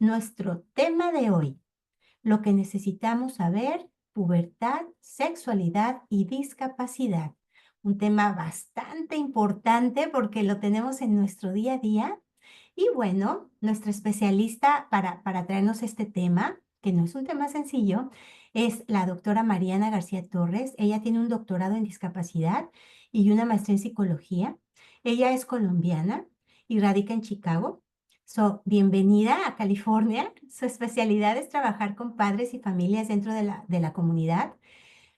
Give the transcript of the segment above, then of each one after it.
nuestro tema de hoy, lo que necesitamos saber, pubertad, sexualidad y discapacidad. Un tema bastante importante porque lo tenemos en nuestro día a día. Y bueno, nuestra especialista para traernos este tema, que no es un tema sencillo, es la doctora Mariana García Torres. Ella tiene un doctorado en discapacidad y una maestría en psicología. Ella es colombiana y radica en Chicago. Bienvenida a California. Su especialidad es trabajar con padres y familias dentro de la comunidad,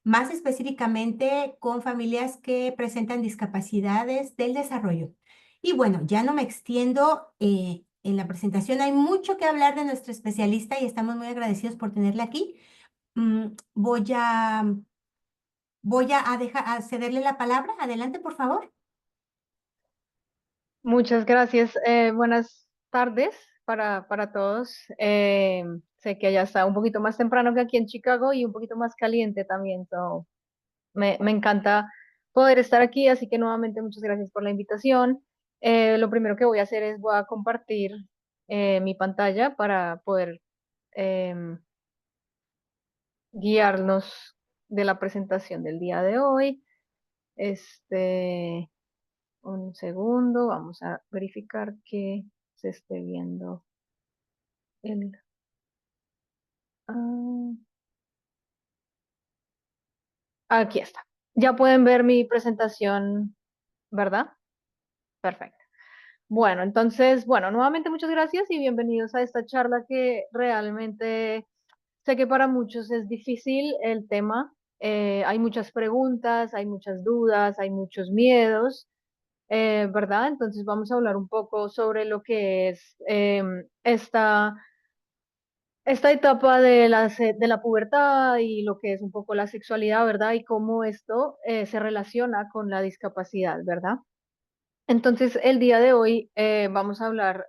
más específicamente con familias que presentan discapacidades del desarrollo. Y bueno, ya no me extiendo en la presentación. Hay mucho que hablar de nuestra especialista y estamos muy agradecidos por tenerla aquí. Mm, voy a, a cederle la palabra. Adelante, por favor. Muchas gracias. Buenas tardes para todos. Sé que allá está un poquito más temprano que aquí en Chicago y un poquito más caliente también. Me encanta poder estar aquí, así que nuevamente muchas gracias por la invitación. Lo primero que voy a hacer es voy a compartir mi pantalla para poder em, guiarnos de la presentación del día de hoy. Este, un segundo, vamos a verificar que se esté viendo el... ah, aquí está. Ya pueden ver mi presentación, ¿verdad? Perfecto. Bueno, entonces, bueno, nuevamente muchas gracias y bienvenidos a esta charla que realmente sé que para muchos es difícil el tema. Hay muchas preguntas, hay muchas dudas, hay muchos miedos. ¿Verdad? Entonces vamos a hablar un poco sobre lo que es esta etapa de la pubertad y lo que es un poco la sexualidad, ¿verdad? Y cómo esto se relaciona con la discapacidad, ¿verdad? Entonces, el día de hoy vamos a hablar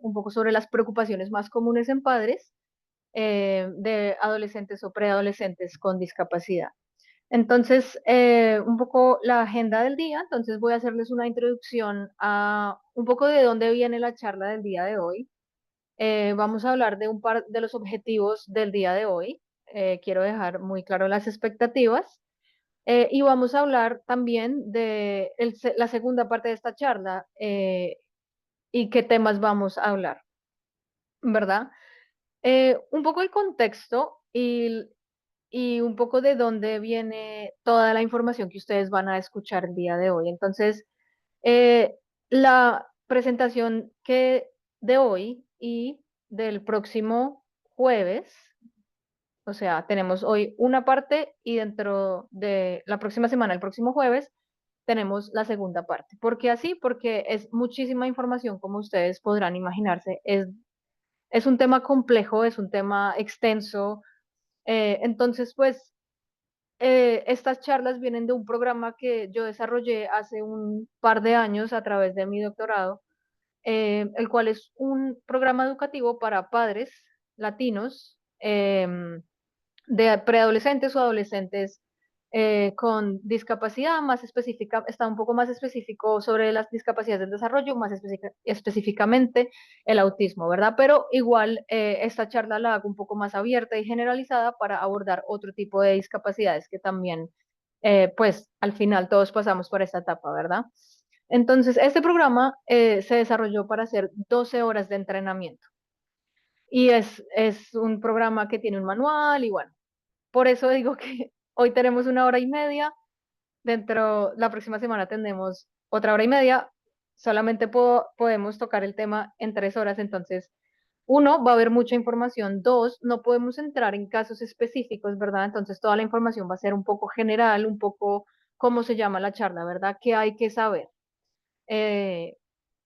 un poco sobre las preocupaciones más comunes en padres de adolescentes o preadolescentes con discapacidad. Entonces, un poco la agenda del día. Entonces, voy a hacerles una introducción a un poco de dónde viene la charla del día de hoy. Vamos a hablar de un par de los objetivos del día de hoy. Quiero dejar muy claro las expectativas. Y vamos a hablar también de la segunda parte de esta charla y qué temas vamos a hablar, ¿verdad? Un poco el contexto y un poco de dónde viene toda la información que ustedes van a escuchar el día de hoy. Entonces, eh, la presentación de hoy y del próximo jueves, o sea, tenemos hoy una parte y dentro de la próxima semana, el próximo jueves, tenemos la segunda parte. ¿Por qué así? Porque es muchísima información, como ustedes podrán imaginarse. Es un tema complejo, es un tema extenso. Entonces, pues, estas charlas vienen de un programa que yo desarrollé hace un par de años a través de mi doctorado, el cual es un programa educativo para padres latinos de preadolescentes o adolescentes con discapacidad más específica, está un poco más específico sobre las discapacidades del desarrollo, más específicamente el autismo, ¿verdad? Pero igual esta charla la hago un poco más abierta y generalizada para abordar otro tipo de discapacidades que también, pues al final todos pasamos por esta etapa, ¿verdad? Entonces, este programa se desarrolló para hacer 12 horas de entrenamiento y es un programa que tiene un manual y bueno, por eso digo que hoy tenemos una hora y media, la próxima semana tendremos otra hora y media, solamente podemos tocar el tema en 3 horas, entonces, uno, va a haber mucha información, dos, no podemos entrar en casos específicos, ¿verdad? Entonces, toda la información va a ser un poco general, un poco cómo se llama la charla, ¿verdad? ¿Qué hay que saber? Eh,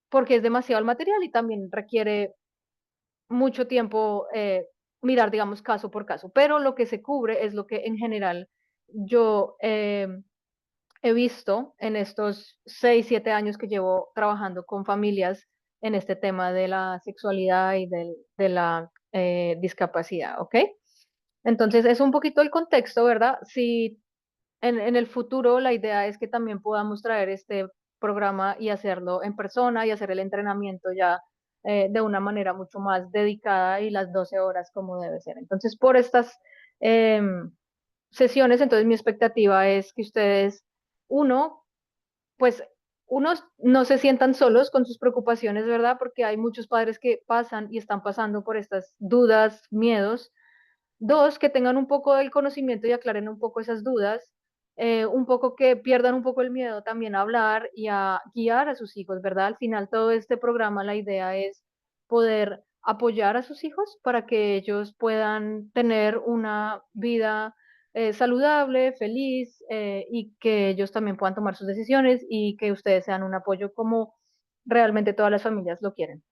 porque es demasiado el material y también requiere mucho tiempo mirar, digamos, caso por caso, pero lo que se cubre es lo que en general yo he visto en estos 6, 7 años que llevo trabajando con familias en este tema de la sexualidad y de la discapacidad, ¿ok? Entonces es un poquito el contexto, ¿verdad? Si en el futuro la idea es que también podamos traer este programa y hacerlo en persona y hacer el entrenamiento ya de una manera mucho más dedicada y las 12 horas como debe ser. Entonces, por estas em, sesiones, entonces mi expectativa es que ustedes, uno, pues unos no se sientan solos con sus preocupaciones, ¿verdad? Porque hay muchos padres que pasan y están pasando por estas dudas, miedos. Dos, que tengan un poco del conocimiento y aclaren un poco esas dudas. Un poco que pierdan un poco el miedo también a hablar y a guiar a sus hijos, ¿verdad? Al final todo este programa, la idea es poder apoyar a sus hijos para que ellos puedan tener una vida saludable, feliz, y que ellos también puedan tomar sus decisiones y que ustedes sean un apoyo como realmente todas las familias lo quieren.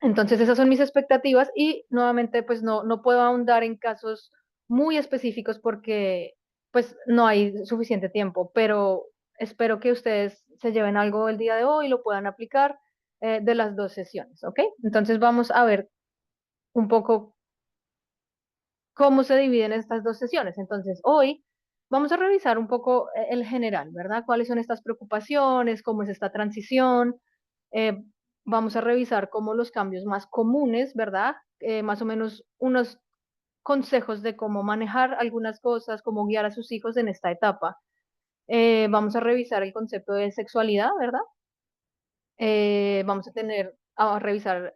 Entonces esas son mis expectativas y nuevamente pues no puedo ahondar en casos muy específicos porque pues no hay suficiente tiempo, pero espero que ustedes se lleven algo el día de hoy y lo puedan aplicar de las dos sesiones, ¿ok? Entonces vamos a ver un poco cómo se dividen estas dos sesiones. Entonces hoy vamos a revisar un poco el general, ¿verdad? ¿Cuáles son estas preocupaciones? ¿Cómo es esta transición? Eh, Vamos a revisar como los cambios más comunes, ¿verdad? Más o menos unos consejos de cómo manejar algunas cosas, cómo guiar a sus hijos en esta etapa. Vamos a revisar el concepto de sexualidad, ¿verdad? Vamos a a revisar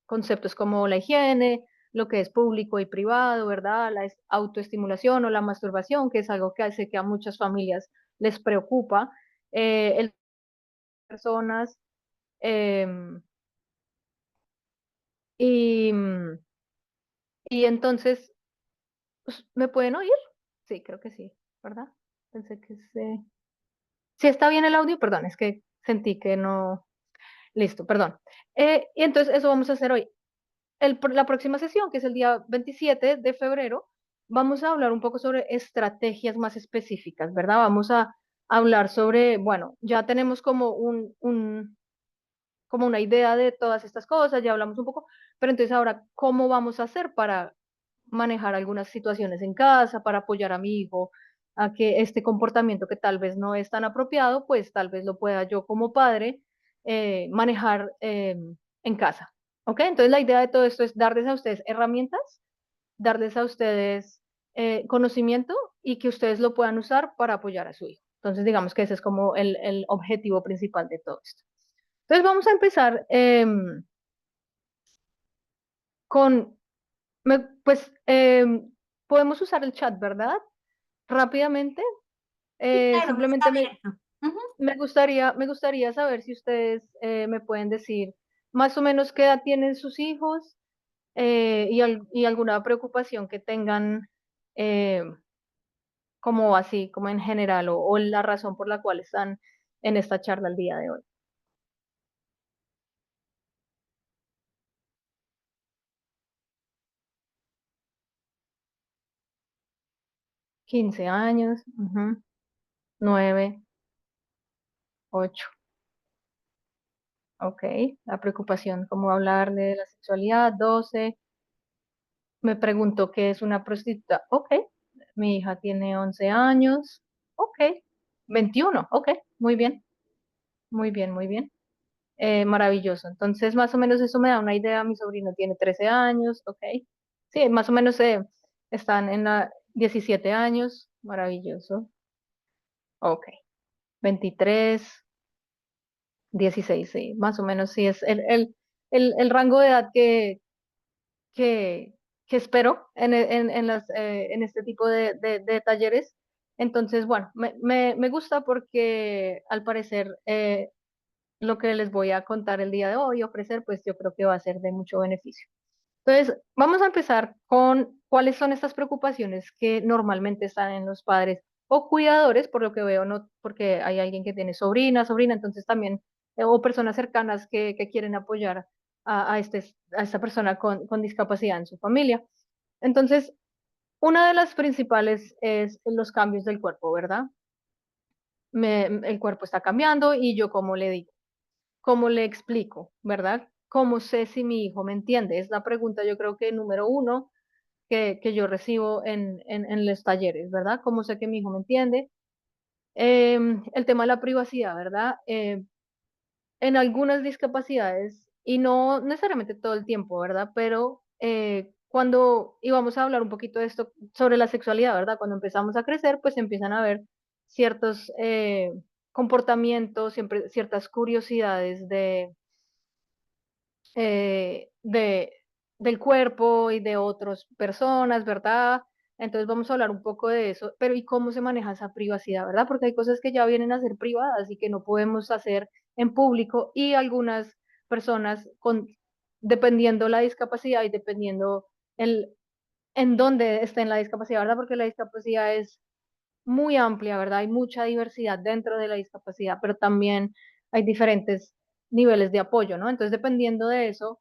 conceptos como la higiene, lo que es público y privado, ¿verdad? La autoestimulación o la masturbación, que es algo que hace que a muchas familias les preocupa. El personas. em, Y, y entonces, ¿me pueden oír? Sí, creo que sí, ¿verdad? Pensé que sí. Sí está bien el audio, perdón, es que sentí que no. Listo, perdón. Y entonces eso vamos a hacer hoy. La próxima sesión, que es el día 27 de febrero, vamos a hablar un poco sobre estrategias más específicas, ¿verdad? Vamos a hablar sobre, bueno, ya tenemos como como una idea de todas estas cosas, ya hablamos un poco, pero entonces ahora, ¿cómo vamos a hacer para manejar algunas situaciones en casa, para apoyar a mi hijo a que este comportamiento que tal vez no es tan apropiado, pues tal vez lo pueda yo como padre manejar en casa? ¿Ok? Entonces la idea de todo esto es darles a ustedes herramientas, darles a ustedes conocimiento y que ustedes lo puedan usar para apoyar a su hijo. Entonces digamos que ese es como el objetivo principal de todo esto. Entonces vamos a empezar con, pues podemos usar el chat, ¿verdad? Rápidamente. Sí, claro, está Simplemente abierto. Ujú. me gustaría saber si ustedes me pueden decir más o menos qué edad tienen sus hijos y alguna preocupación que tengan eh, como así, como en general, o la razón por la cual están en esta charla el día de hoy. 15 años, 9, 8. Ok, la preocupación, cómo hablarle de la sexualidad. 12, me preguntó qué es una prostituta. Ok, mi hija tiene 11 años. Ok, 21. Ok, muy bien, muy bien, muy bien. Maravilloso. Entonces, más o menos eso me da una idea. Mi sobrino tiene 13 años. Ok, sí, más o menos están en la 17 años. Maravilloso. Ok, 23, 16, sí, más o menos sí es el rango de edad que, que espero en este tipo de talleres. Entonces, bueno, me gusta porque al parecer lo que les voy a contar el día de hoy, ofrecer, pues yo creo que va a ser de mucho beneficio. Entonces, vamos a empezar con cuáles son estas preocupaciones que normalmente están en los padres o cuidadores, por lo que veo, no porque hay alguien que tiene sobrina, entonces también, o personas cercanas que quieren apoyar a esta persona con discapacidad en su familia. Entonces, una de las principales es los cambios del cuerpo, ¿verdad? El cuerpo está cambiando y yo cómo le digo, cómo le explico, ¿verdad? ¿Cómo sé si mi hijo me entiende? Es la pregunta, yo creo que número uno que yo recibo en los talleres, ¿verdad? ¿Cómo sé que mi hijo me entiende? El tema de la privacidad, ¿verdad? En algunas discapacidades y no necesariamente todo el tiempo, ¿verdad? Pero y vamos a hablar un poquito de esto sobre la sexualidad, ¿verdad? Cuando empezamos a crecer, pues empiezan a haber ciertos comportamientos, siempre ciertas curiosidades de, del cuerpo y de otras personas, ¿verdad? Entonces vamos a hablar un poco de eso, pero ¿y cómo se maneja esa privacidad, verdad? Porque hay cosas que ya vienen a ser privadas y que no podemos hacer en público y algunas personas dependiendo la discapacidad y dependiendo el, en dónde esté la discapacidad, ¿verdad? Porque la discapacidad es muy amplia, ¿verdad? Hay mucha diversidad dentro de la discapacidad, pero también hay diferentes niveles de apoyo, ¿no? Entonces, dependiendo de eso,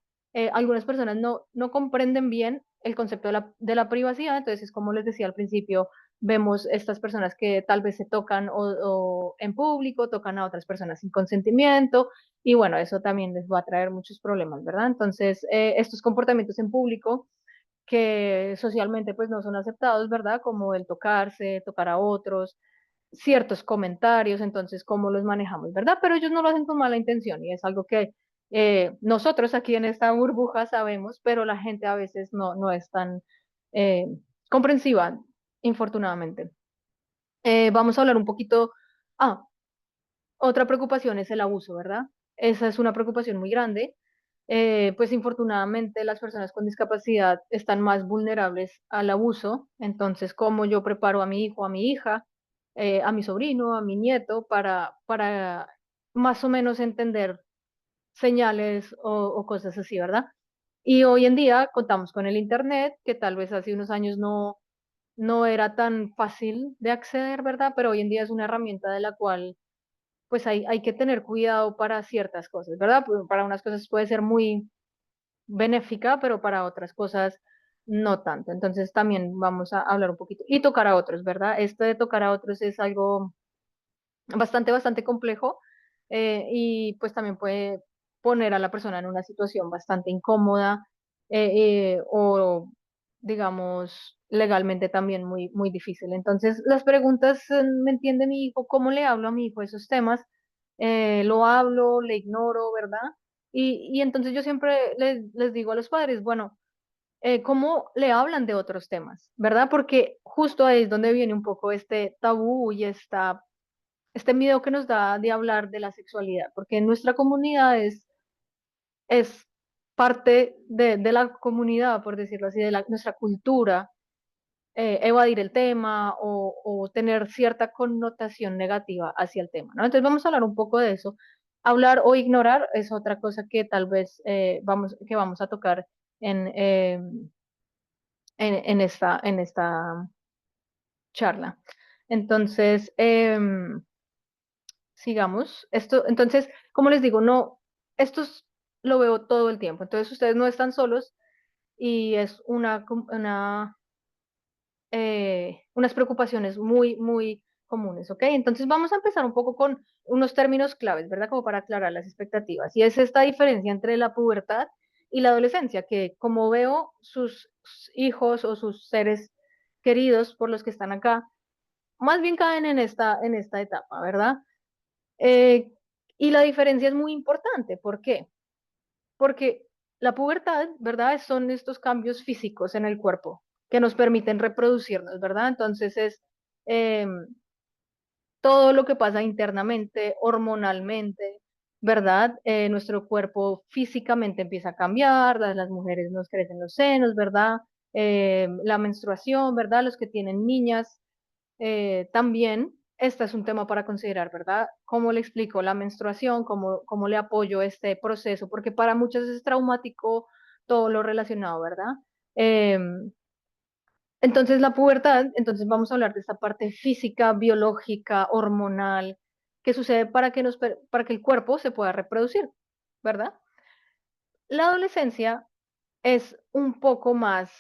algunas personas no comprenden bien el concepto de la privacidad, entonces, como les decía al principio, vemos estas personas que tal vez se tocan o en público, tocan a otras personas sin consentimiento, y bueno, eso también les va a traer muchos problemas, ¿verdad? Entonces, estos comportamientos en público que socialmente pues no son aceptados, ¿verdad? Como el tocarse, tocar a otros, ciertos comentarios, entonces cómo los manejamos, ¿verdad? Pero ellos no lo hacen con mala intención y es algo que nosotros aquí en esta burbuja sabemos, pero la gente a veces no es tan eh, comprensiva, infortunadamente. Vamos a hablar un poquito, ah, otra preocupación es el abuso, ¿verdad? Esa es una preocupación muy grande. Pues infortunadamente las personas con discapacidad están más vulnerables al abuso. Entonces, ¿cómo yo preparo a mi hijo, a mi hija, a mi sobrino, a mi nieto para más o menos entender señales o cosas así, ¿verdad? Y hoy en día contamos con el Internet, que tal vez hace unos años no era tan fácil de acceder, ¿verdad? Pero hoy en día es una herramienta de la cual pues hay que tener cuidado para ciertas cosas, ¿verdad? Pues, para unas cosas puede ser muy benéfica, pero para otras cosas no tanto. Entonces también vamos a hablar un poquito y tocar a otros, ¿verdad? Esto de tocar a otros es algo bastante complejo y pues también puede poner a la persona en una situación bastante incómoda o digamos legalmente también muy difícil. Entonces las preguntas, ¿me entiende mi hijo? ¿Cómo le hablo a mi hijo esos temas? ¿Lo hablo, le ignoro, verdad? Y entonces yo siempre les digo a los padres, bueno, ¿cómo le hablan de otros temas, verdad? Porque justo ahí es donde viene un poco este tabú y este miedo que nos da de hablar de la sexualidad, porque en nuestra comunidad es parte de la comunidad, por decirlo así, de nuestra cultura, evadir el tema o tener cierta connotación negativa hacia el tema, ¿no? Entonces vamos a hablar un poco de eso. Hablar o ignorar es otra cosa que tal vez que vamos a tocar en, eh, en esta charla. Entonces, sigamos. Esto, entonces, como les digo, no, lo veo todo el tiempo. Entonces, ustedes no están solos y es unas preocupaciones muy comunes, ¿ok? Entonces, vamos a empezar un poco con unos términos claves, ¿verdad? Como para aclarar las expectativas. Y es esta diferencia entre la pubertad y la adolescencia, que como veo sus hijos o sus seres queridos por los que están acá, más bien caen en esta etapa, ¿verdad? Eh, y la diferencia es muy importante. ¿Por qué? Porque la pubertad, ¿verdad? Son estos cambios físicos en el cuerpo que nos permiten reproducirnos, ¿verdad? Entonces es eh, todo lo que pasa internamente, hormonalmente, ¿verdad? Nuestro cuerpo físicamente empieza a cambiar, las mujeres nos crecen los senos, ¿verdad? La menstruación, ¿verdad? Los que tienen niñas también, este es un tema para considerar, ¿verdad? ¿Cómo le explico la menstruación? ¿Cómo le apoyo este proceso? Porque para muchos es traumático todo lo relacionado, ¿verdad? Entonces la pubertad, entonces vamos a hablar de esta parte física, biológica, hormonal, que sucede para que el cuerpo se pueda reproducir, ¿verdad? La adolescencia es un poco más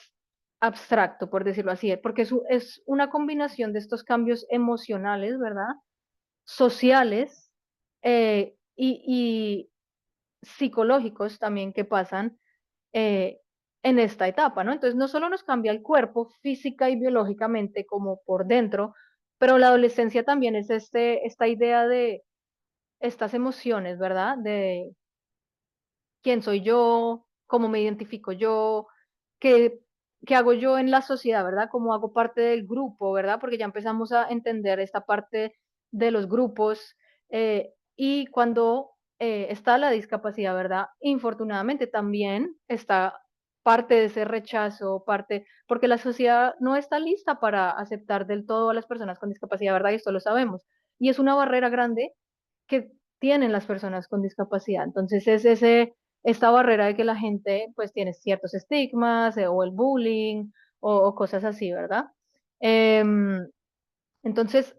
abstracto, por decirlo así, porque es una combinación de estos cambios emocionales, ¿verdad? Sociales y psicológicos también que pasan eh, en esta etapa, ¿no? Entonces, no solo nos cambia el cuerpo física y biológicamente como por dentro, pero la adolescencia también es esta idea de estas emociones, ¿verdad? quién soy yo, cómo me identifico yo, qué, qué hago yo en la sociedad, ¿verdad? Cómo hago parte del grupo, ¿verdad? Porque ya empezamos a entender esta parte de los grupos y cuando está la discapacidad, ¿verdad? Infortunadamente también está parte de ese rechazo, parte, porque la sociedad no está lista para aceptar del todo a las personas con discapacidad, ¿verdad? Y esto lo sabemos. Y es una barrera grande que tienen las personas con discapacidad. Entonces es esta barrera de que la gente pues tiene ciertos estigmas o el bullying o cosas así, ¿verdad? Em, entonces,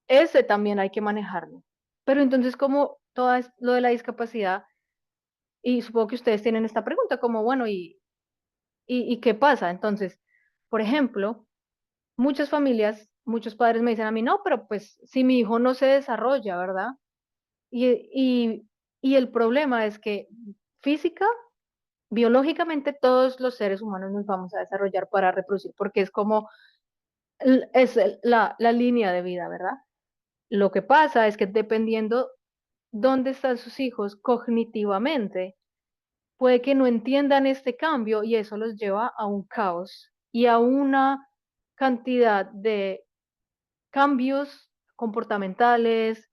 ese también hay que manejarlo. Pero entonces, como todo lo de la discapacidad, y supongo que ustedes tienen esta pregunta, como, bueno, ¿y qué pasa? Entonces, por ejemplo, muchas familias, muchos padres me dicen a mí, no, pero pues si mi hijo no se desarrolla, ¿verdad? Y, y, y el problema es que física, biológicamente, todos los seres humanos nos vamos a desarrollar para reproducir, porque es como, la línea de vida, ¿verdad? Lo que pasa es que dependiendo dónde están sus hijos cognitivamente, puede que no entiendan este cambio y eso los lleva a un caos y a una cantidad de cambios comportamentales,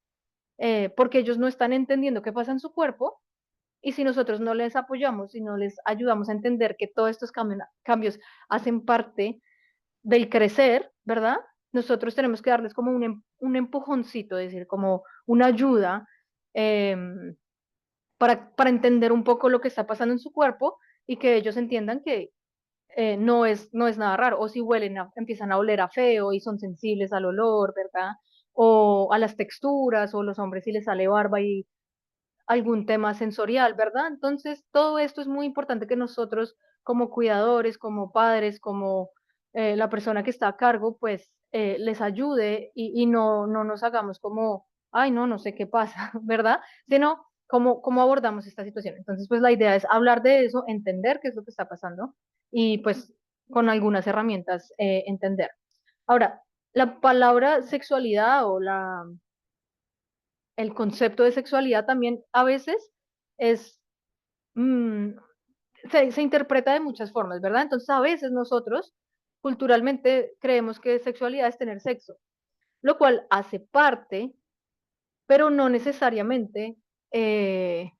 porque ellos no están entendiendo qué pasa en su cuerpo. Y si nosotros no les apoyamos, si no les ayudamos a entender que todos estos cambios hacen parte del crecer, ¿verdad? Nosotros tenemos que darles como un empujoncito, es decir, como una ayuda eh, para entender un poco lo que está pasando en su cuerpo y que ellos entiendan que no es nada raro. O si huelen, empiezan a oler a feo y son sensibles al olor, ¿verdad? O a las texturas, o los hombres si les sale barba y algún tema sensorial, ¿verdad? Entonces, todo esto es muy importante que nosotros como cuidadores, como padres, como la persona que está a cargo, pues les ayude y no nos hagamos como, ay, no, no sé qué pasa, ¿verdad? Sino cómo abordamos esta situación. Entonces, pues la idea es hablar de eso, entender qué es lo que está pasando y pues con algunas herramientas entender. Ahora, la palabra sexualidad o el concepto de sexualidad también a veces es, mm, se interpreta de muchas formas, ¿verdad? Entonces a veces nosotros culturalmente creemos que sexualidad es tener sexo, lo cual hace parte, pero no necesariamente eh,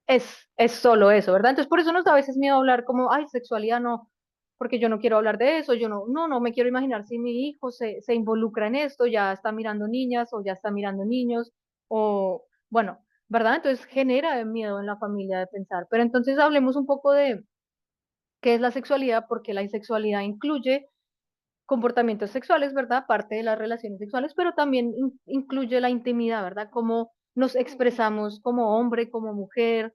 es solo eso, ¿verdad? Entonces por eso nos da a veces miedo hablar como, ay, sexualidad no, porque yo no quiero hablar de eso, yo no me quiero imaginar si mi hijo se involucra en esto, ya está mirando niñas o ya está mirando niños, o bueno, ¿verdad? Entonces genera miedo en la familia de pensar, pero entonces hablemos un poco de qué es la sexualidad, porque la sexualidad incluye comportamientos sexuales, ¿verdad? Parte de las relaciones sexuales, pero también incluye la intimidad, ¿verdad? Cómo nos expresamos como hombre, como mujer,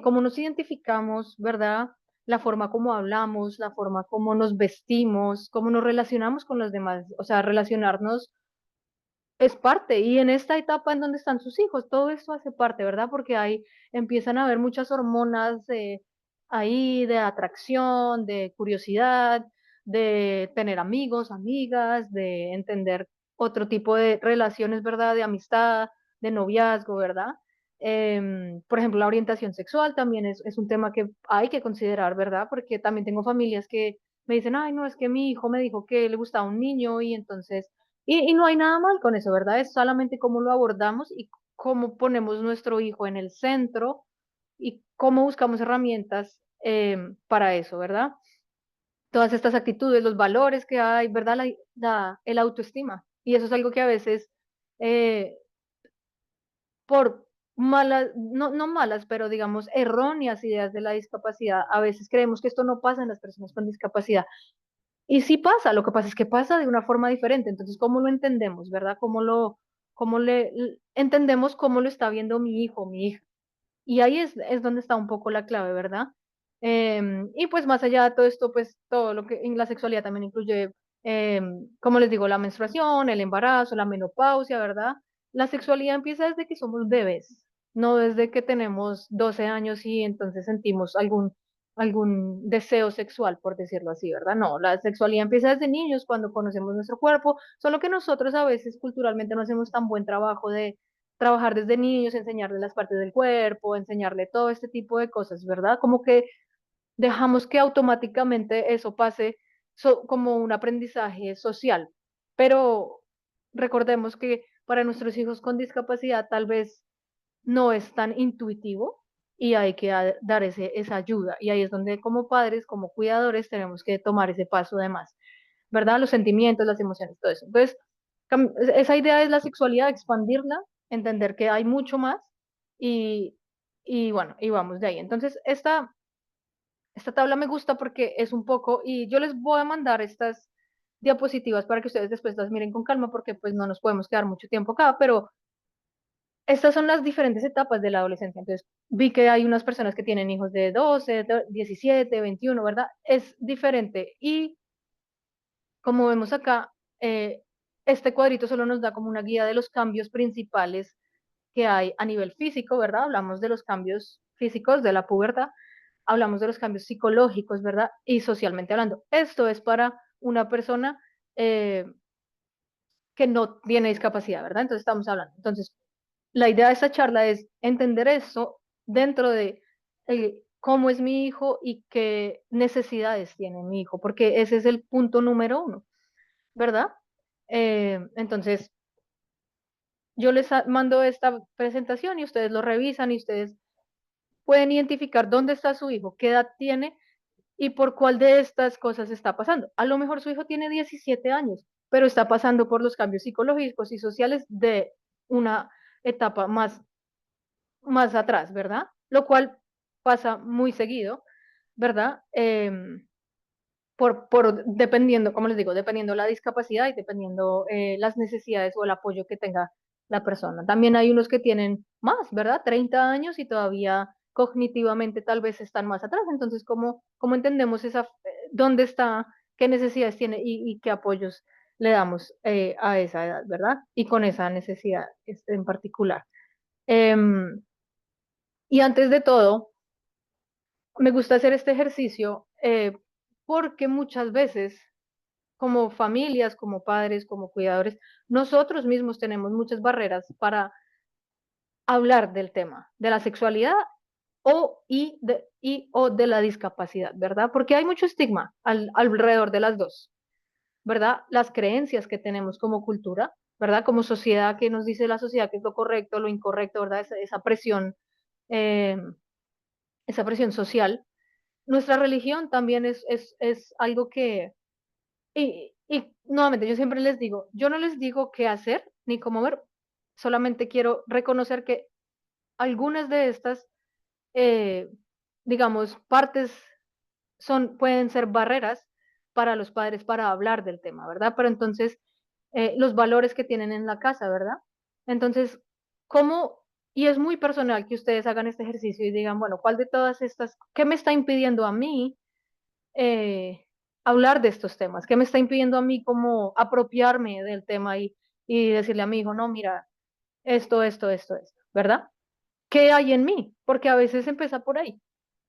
cómo nos identificamos, ¿verdad? La forma como hablamos, la forma como nos vestimos, cómo nos relacionamos con los demás, o sea, relacionarnos es parte. Y en esta etapa en donde están sus hijos, todo esto hace parte, ¿verdad? Porque ahí empiezan a haber muchas hormonas ahí de atracción, de curiosidad, de tener amigos, amigas, de entender otro tipo de relaciones, ¿verdad? De amistad, de noviazgo, ¿verdad? Por ejemplo, la orientación sexual también es un tema que hay que considerar, ¿verdad? Porque también tengo familias que me dicen, ay, no, es que mi hijo me dijo que le gustaba un niño y entonces y no hay nada mal con eso, ¿verdad? Es solamente cómo lo abordamos y cómo ponemos nuestro hijo en el centro y cómo buscamos herramientas para eso, ¿verdad? Todas estas actitudes, los valores que hay, ¿verdad? El autoestima. Y eso es algo que a veces, eh, por malas, no malas, pero digamos erróneas ideas de la discapacidad, a veces creemos que esto no pasa en las personas con discapacidad. Y sí pasa, lo que pasa es que pasa de una forma diferente. Entonces, ¿cómo lo entendemos, verdad? Cómo entendemos cómo lo está viendo mi hijo, mi hija? Y ahí es donde está un poco la clave, ¿verdad? Y pues más allá de todo esto, pues todo lo que en la sexualidad también incluye, como les digo, la menstruación, el embarazo, la menopausia, ¿verdad? La sexualidad empieza desde que somos bebés, no desde que tenemos 12 años y entonces sentimos algún deseo sexual, por decirlo así, ¿verdad? No, la sexualidad empieza desde niños cuando conocemos nuestro cuerpo, solo que nosotros a veces culturalmente no hacemos tan buen trabajo trabajar desde niños, enseñarle las partes del cuerpo, enseñarle todo este tipo de cosas, ¿verdad? Como que dejamos que automáticamente eso pase como un aprendizaje social, pero recordemos que para nuestros hijos con discapacidad tal vez no es tan intuitivo y hay que dar esa ayuda. Y ahí es donde como padres, como cuidadores, tenemos que tomar ese paso de más, ¿verdad? Los sentimientos, las emociones, todo eso. Entonces, esa idea es la sexualidad, expandirla, entender que hay mucho más y, y bueno, y vamos de ahí. Entonces, esta tabla me gusta porque es un poco, y yo les voy a mandar estas diapositivas para que ustedes después las miren con calma porque pues no nos podemos quedar mucho tiempo acá, pero estas son las diferentes etapas de la adolescencia. Entonces, vi que hay unas personas que tienen hijos de 12, 17, 21, ¿verdad? Es diferente. Y como vemos acá, este cuadrito solo nos da como una guía de los cambios principales que hay a nivel físico, ¿verdad? Hablamos de los cambios físicos de la pubertad, hablamos de los cambios psicológicos, ¿verdad? Y socialmente hablando. Esto es para una persona eh, que no tiene discapacidad, ¿verdad? Entonces estamos hablando. Entonces, la idea de esta charla es entender eso dentro de cómo es mi hijo y qué necesidades tiene mi hijo, porque ese es el punto número uno, ¿verdad? Entonces, yo les mando esta presentación y ustedes lo revisan y ustedes pueden identificar dónde está su hijo, qué edad tiene y por cuál de estas cosas está pasando. A lo mejor su hijo tiene 17 años, pero está pasando por los cambios psicológicos y sociales de una etapa más atrás, ¿verdad? Lo cual pasa muy seguido, ¿verdad? Dependiendo, como les digo, dependiendo la discapacidad y dependiendo las necesidades o el apoyo que tenga la persona. También hay unos que tienen más, ¿verdad? 30 años y todavía cognitivamente tal vez están más atrás. Entonces, ¿cómo entendemos dónde está, qué necesidades tiene y qué apoyos le damos a esa edad, ¿verdad? Y con esa necesidad en particular. Em, y antes de todo, me gusta hacer este ejercicio porque muchas veces como familias, como padres, como cuidadores, nosotros mismos tenemos muchas barreras para hablar del tema, de la sexualidad o de la discapacidad, ¿verdad? Porque hay mucho estigma alrededor de las dos, ¿verdad? Las creencias que tenemos como cultura, ¿verdad? Como sociedad, que nos dice la sociedad que es lo correcto, lo incorrecto, ¿verdad? Eh, esa presión social. Nuestra religión también es algo que y nuevamente, yo siempre les digo, yo no les digo qué hacer ni cómo ver, solamente quiero reconocer que algunas de estas, eh, digamos, partes pueden ser barreras para los padres para hablar del tema, ¿verdad? Pero entonces, los valores que tienen en la casa, ¿verdad? Entonces, ¿cómo? Y es muy personal que ustedes hagan este ejercicio y digan, bueno, ¿cuál de todas estas, qué me está impidiendo a mí eh, hablar de estos temas? ¿Qué me está impidiendo a mí como apropiarme del tema y decirle a mi hijo, no, mira, esto, ¿verdad? ¿Qué hay en mí? Porque a veces empieza por ahí.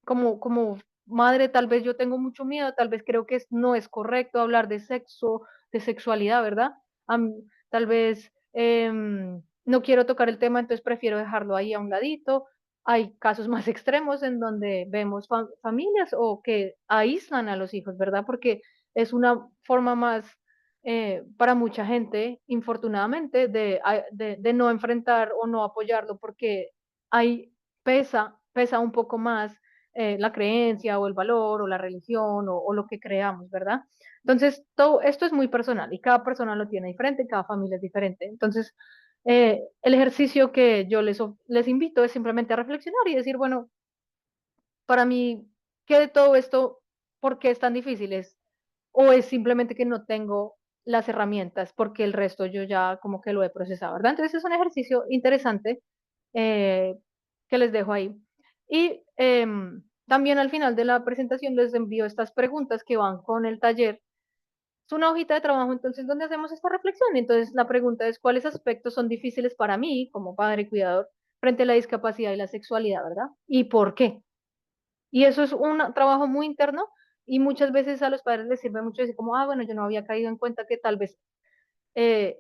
Como madre, tal vez yo tengo mucho miedo, tal vez creo que no es correcto hablar de sexo, de sexualidad, ¿verdad? Tal vez no quiero tocar el tema, entonces prefiero dejarlo ahí a un ladito. Hay casos más extremos en donde vemos familias o que aíslan a los hijos, ¿verdad? Porque es una forma más para mucha gente, infortunadamente, de no enfrentar o no apoyarlo porque hay, pesa un poco más la creencia o el valor o la religión o lo que creamos, ¿verdad? Entonces, todo esto es muy personal y cada persona lo tiene diferente, cada familia es diferente. Entonces, el ejercicio que yo les invito es simplemente a reflexionar y decir, bueno, para mí, ¿qué de todo esto, por qué es tan difícil? ¿O es simplemente que no tengo las herramientas porque el resto yo ya como que lo he procesado, ¿verdad? Entonces es un ejercicio interesante eh, que les dejo ahí. Y también al final de la presentación les envío estas preguntas que van con el taller. Es una hojita de trabajo, entonces, donde hacemos esta reflexión. Entonces, la pregunta es, ¿cuáles aspectos son difíciles para mí como padre y cuidador frente a la discapacidad y la sexualidad, ¿verdad? ¿Y por qué? Y eso es un trabajo muy interno y muchas veces a los padres les sirve mucho decir como, ah, bueno, yo no había caído en cuenta que tal vez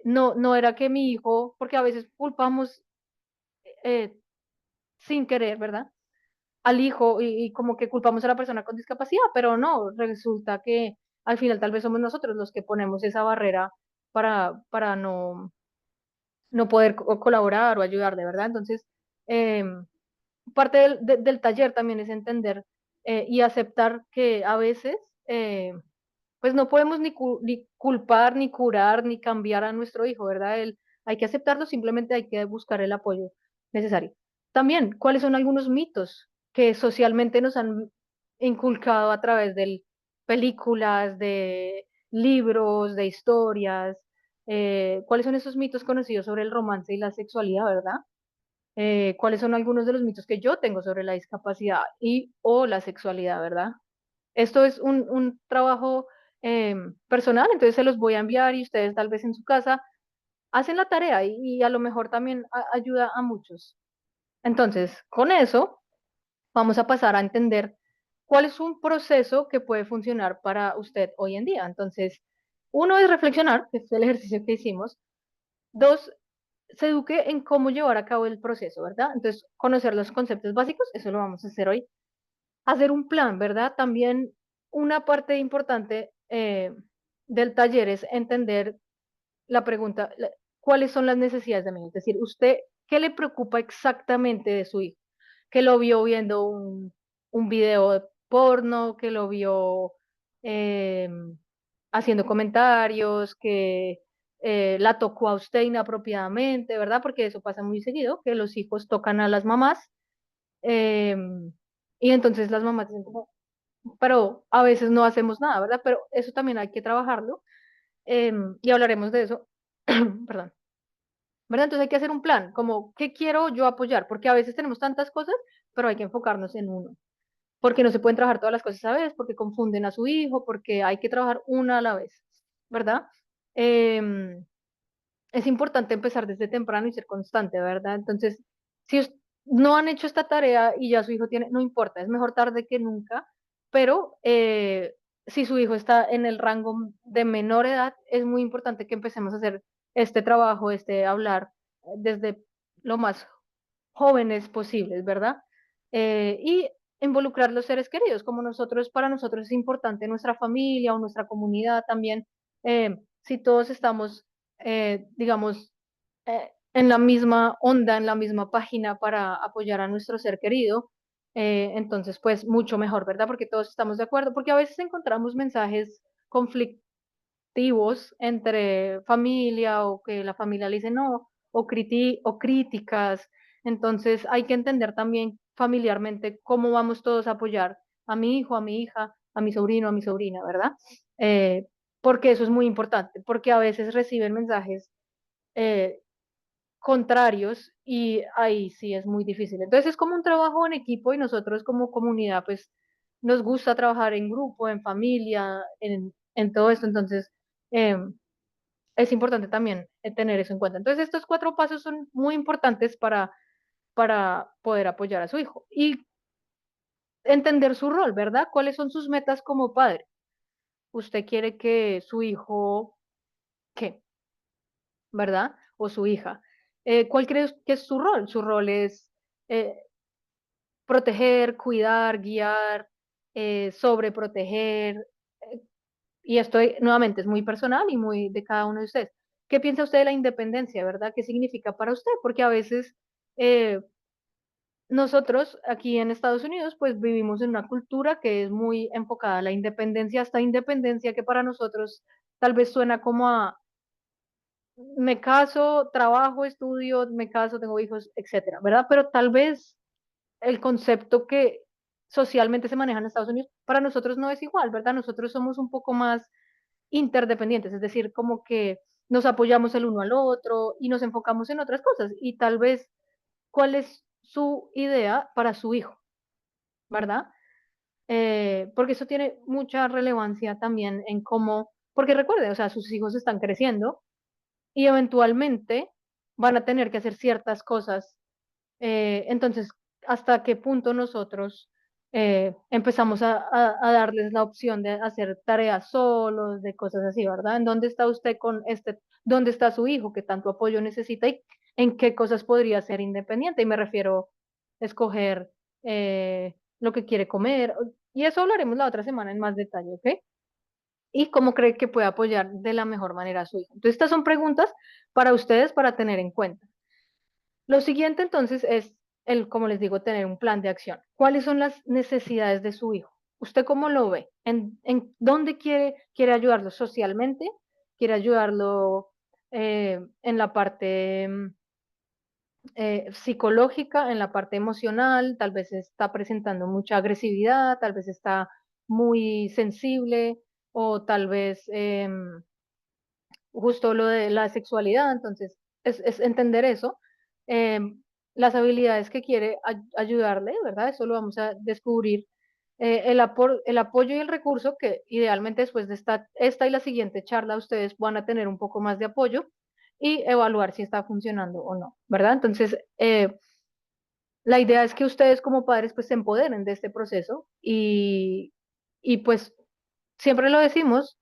no era que mi hijo, porque a veces culpamos eh, sin querer, ¿verdad? Al hijo y como que culpamos a la persona con discapacidad, pero no, resulta que al final tal vez somos nosotros los que ponemos esa barrera para no poder colaborar o ayudar, de verdad. Entonces, eh, parte del taller también es entender y aceptar que a veces, eh, pues no podemos ni culpar, ni curar, ni cambiar a nuestro hijo, ¿verdad? Hay que aceptarlo, simplemente hay que buscar el apoyo necesario. También, ¿cuáles son algunos mitos que socialmente nos han inculcado a través de películas, de libros, de historias? ¿Cuáles son esos mitos conocidos sobre el romance y la sexualidad, verdad? ¿Cuáles son algunos de los mitos que yo tengo sobre la discapacidad y o la sexualidad, verdad? Esto es un trabajo personal, entonces se los voy a enviar y ustedes tal vez en su casa hacen la tarea y a lo mejor también ayuda a muchos. Entonces, con eso vamos a pasar a entender cuál es un proceso que puede funcionar para usted hoy en día. Entonces, uno es reflexionar, que es el ejercicio que hicimos. Dos, se eduque en cómo llevar a cabo el proceso, ¿verdad? Entonces, conocer los conceptos básicos, eso lo vamos a hacer hoy. Hacer un plan, ¿verdad? También una parte importante del taller es entender la pregunta, ¿cuáles son las necesidades de mi hijo? Es decir, usted, ¿qué le preocupa exactamente de su hijo? Que lo vio viendo un video de porno, que lo vio eh, haciendo comentarios, que la tocó a usted inapropiadamente, ¿verdad? Porque eso pasa muy seguido, que los hijos tocan a las mamás eh, y entonces las mamás dicen como, pero a veces no hacemos nada, ¿verdad? Pero eso también hay que trabajarlo y hablaremos de eso, perdón, ¿verdad? Entonces hay que hacer un plan, como, ¿qué quiero yo apoyar? Porque a veces tenemos tantas cosas, pero hay que enfocarnos en uno, porque no se pueden trabajar todas las cosas a la vez, porque confunden a su hijo, porque hay que trabajar una a la vez, ¿verdad? Em, es importante empezar desde temprano y ser constante, ¿verdad? Entonces, si no han hecho esta tarea y ya su hijo tiene, no importa, es mejor tarde que nunca, pero si su hijo está en el rango de menor edad, es muy importante que empecemos a hacer este trabajo, este hablar desde lo más jóvenes posibles, ¿verdad? Y involucrar los seres queridos, como nosotros, para nosotros es importante nuestra familia o nuestra comunidad también, si todos estamos, digamos, en la misma onda, en la misma página para apoyar a nuestro ser querido, entonces pues mucho mejor, ¿verdad? Porque todos estamos de acuerdo, porque a veces encontramos mensajes conflictivos entre familia o que la familia le dice no, o críticas, entonces hay que entender también familiarmente cómo vamos todos a apoyar a mi hijo, a mi hija, a mi sobrino, a mi sobrina, ¿verdad? Eh, porque eso es muy importante, porque a veces reciben mensajes eh, contrarios y ahí sí es muy difícil. Entonces es como un trabajo en equipo y nosotros como comunidad pues nos gusta trabajar en grupo, en familia, en todo esto, entonces eh, es importante también tener eso en cuenta. Entonces estos cuatro pasos son muy importantes para poder apoyar a su hijo y entender su rol, ¿verdad? ¿Cuáles son sus metas como padre? ¿Usted quiere que su hijo, qué? ¿Verdad? O su hija. ¿Cuál crees que es su rol? Su rol es eh, proteger, cuidar, guiar, sobreproteger. Y esto nuevamente es muy personal y muy de cada uno de ustedes. ¿Qué piensa usted de la independencia, verdad? ¿Qué significa para usted? Porque a veces eh, nosotros aquí en Estados Unidos pues vivimos en una cultura que es muy enfocada a la independencia, hasta independencia que para nosotros tal vez suena como a me caso, trabajo, estudio, me caso, tengo hijos, etcétera, ¿verdad? Pero tal vez el concepto que socialmente se maneja en Estados Unidos para nosotros no es igual, ¿verdad? Nosotros somos un poco más interdependientes, es decir, como que nos apoyamos el uno al otro y nos enfocamos en otras cosas y tal vez cuál es su idea para su hijo, ¿verdad? Porque eso tiene mucha relevancia también en cómo, porque recuerde, o sea, sus hijos están creciendo y eventualmente van a tener que hacer ciertas cosas. Entonces, ¿hasta qué punto nosotros empezamos a darles la opción de hacer tareas solos, de cosas así, ¿verdad? ¿En dónde está usted con este, dónde está su hijo que tanto apoyo necesita? Y en qué cosas podría ser independiente. Y me refiero a escoger lo que quiere comer. Y eso hablaremos la otra semana en más detalle, ¿ok? Y cómo cree que puede apoyar de la mejor manera a su hijo. Entonces, estas son preguntas para ustedes para tener en cuenta. Lo siguiente entonces es como les digo, tener un plan de acción. ¿Cuáles son las necesidades de su hijo? ¿Usted cómo lo ve? ¿En dónde quiere ayudarlo socialmente? ¿Quiere ayudarlo en la parte psicológica, en la parte emocional? Tal vez está presentando mucha agresividad, tal vez está muy sensible o tal vez justo lo de la sexualidad, entonces es entender eso, eh, las habilidades que quiere ayudarle, ¿verdad? Eso lo vamos a descubrir, el apoyo y el recurso que idealmente después de esta y la siguiente charla ustedes van a tener un poco más de apoyo y evaluar si está funcionando o no, ¿verdad? Entonces, la idea es que ustedes como padres pues se empoderen de este proceso y pues siempre lo decimos,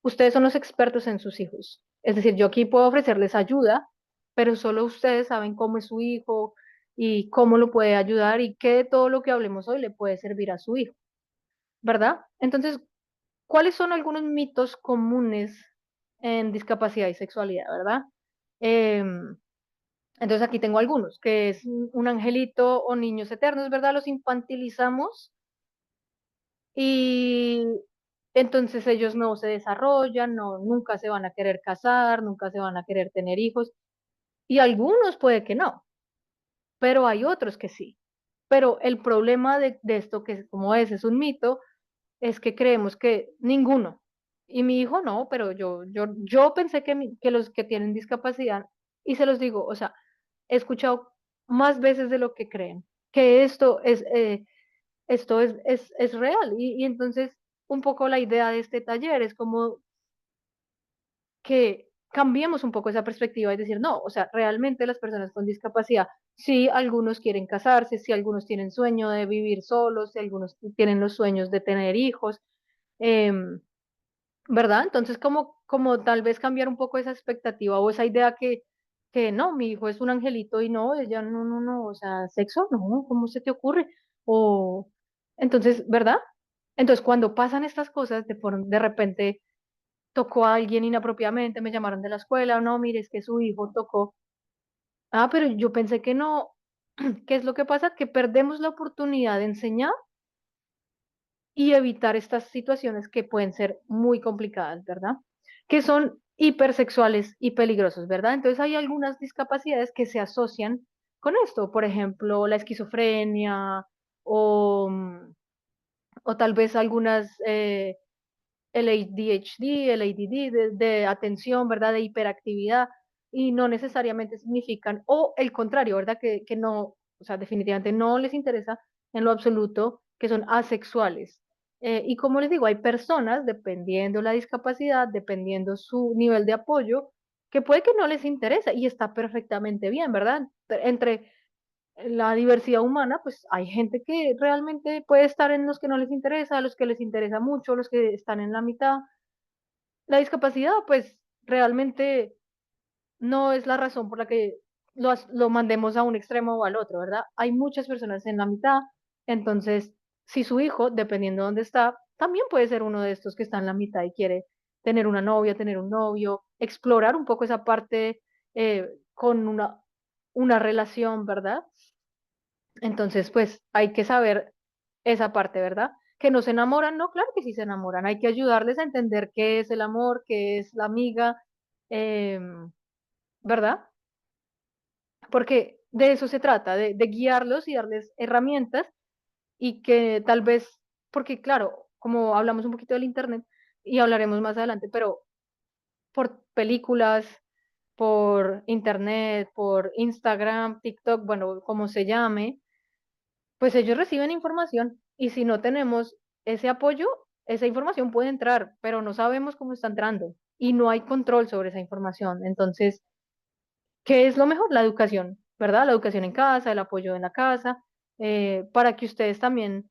ustedes son los expertos en sus hijos. Es decir, yo aquí puedo ofrecerles ayuda, pero solo ustedes saben cómo es su hijo y cómo lo puede ayudar y qué de todo lo que hablemos hoy le puede servir a su hijo, ¿verdad? Entonces, ¿cuáles son algunos mitos comunes en discapacidad y sexualidad, verdad? Em, entonces aquí tengo algunos, que es un angelito o niños eternos, ¿verdad? Los infantilizamos y entonces ellos no se desarrollan, no, nunca se van a querer casar, nunca se van a querer tener hijos, y algunos puede que no, pero hay otros que sí. Pero el problema de esto, que como es un mito, es que creemos que ninguno, y mi hijo no, pero yo pensé que los que tienen discapacidad, y se los digo, o sea, he escuchado más veces de lo que creen, que esto es real. Y entonces, un poco la idea de este taller es como que cambiemos un poco esa perspectiva y decir, no, o sea, realmente las personas con discapacidad, sí, algunos quieren casarse, sí, algunos tienen sueño de vivir solos, sí, algunos tienen los sueños de tener hijos, em, ¿verdad? Entonces, como tal vez cambiar un poco esa expectativa o esa idea que no, mi hijo es un angelito y no, ella no, no, no, o sea, sexo, no, ¿cómo se te ocurre? O, entonces, ¿verdad? Entonces, cuando pasan estas cosas, de repente tocó a alguien inapropiadamente, me llamaron de la escuela, no, mire, es que su hijo tocó. Ah, pero yo pensé que no. ¿Qué es lo que pasa? Que perdemos la oportunidad de enseñar y evitar estas situaciones que pueden ser muy complicadas, ¿verdad? Que son hipersexuales y peligrosos, ¿verdad? Entonces hay algunas discapacidades que se asocian con esto, por ejemplo, la esquizofrenia o, o tal vez algunas el ADHD, el ADD, de atención, ¿verdad? De hiperactividad, y no necesariamente significan, o el contrario, ¿verdad? Que no, o sea, definitivamente no les interesa en lo absoluto, que son asexuales. Y como les digo, hay personas, dependiendo la discapacidad, dependiendo su nivel de apoyo, que puede que no les interesa y está perfectamente bien, ¿verdad? Entre la diversidad humana, pues hay gente que realmente puede estar en los que no les interesa, los que les interesa mucho, los que están en la mitad. La discapacidad, pues realmente no es la razón por la que lo mandemos a un extremo o al otro, ¿verdad? Hay muchas personas en la mitad, entonces, si su hijo, dependiendo de dónde está, también puede ser uno de estos que está en la mitad y quiere tener una novia, tener un novio, explorar un poco esa parte con una relación, ¿verdad? Entonces, pues hay que saber esa parte, ¿verdad? Que no se enamoran, no, claro que sí se enamoran, hay que ayudarles a entender qué es el amor, qué es la amiga, ¿verdad? Porque de eso se trata, de guiarlos y darles herramientas y que tal vez, porque claro, como hablamos un poquito del internet y hablaremos más adelante, pero por películas, por internet, por Instagram, TikTok, bueno, como se llame, pues ellos reciben información y si no tenemos ese apoyo, esa información puede entrar, pero no sabemos cómo está entrando y no hay control sobre esa información. Entonces, ¿qué es lo mejor? La educación, ¿verdad? La educación en casa, el apoyo en la casa, para que ustedes también,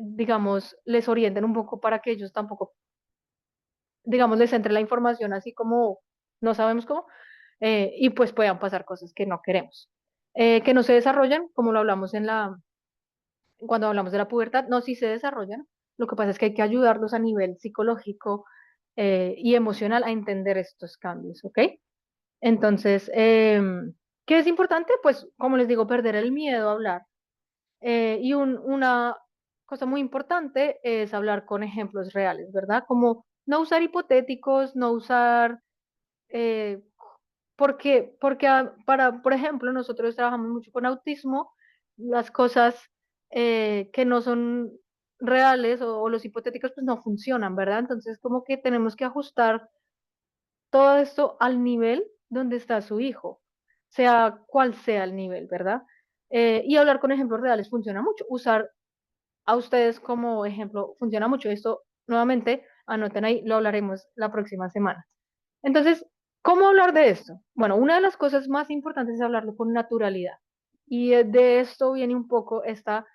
digamos, les orienten un poco para que ellos tampoco, digamos, les entre la información así como no sabemos cómo. y pues puedan pasar cosas que no queremos. Que no se desarrollan, como lo hablamos cuando hablamos de la pubertad, no, sí se desarrollan. Lo que pasa es que hay que ayudarlos a nivel psicológico y emocional a entender estos cambios, ¿ok? Entonces, ¿qué es importante? Pues, como les digo, perder el miedo a hablar. Y una cosa muy importante es hablar con ejemplos reales, ¿verdad? Como no usar hipotéticos, no usar, eh, porque por ejemplo, nosotros trabajamos mucho con autismo, las cosas que no son reales o los hipotéticos pues no funcionan, ¿verdad? Entonces, como que tenemos que ajustar todo esto al nivel donde está su hijo, sea cual sea el nivel, ¿verdad? Y hablar con ejemplos reales funciona mucho. Usar a ustedes como ejemplo funciona mucho. Esto, nuevamente, anoten ahí, lo hablaremos la próxima semana. Entonces, ¿cómo hablar de esto? Bueno, una de las cosas más importantes es hablarlo con naturalidad. Y de esto viene un poco esta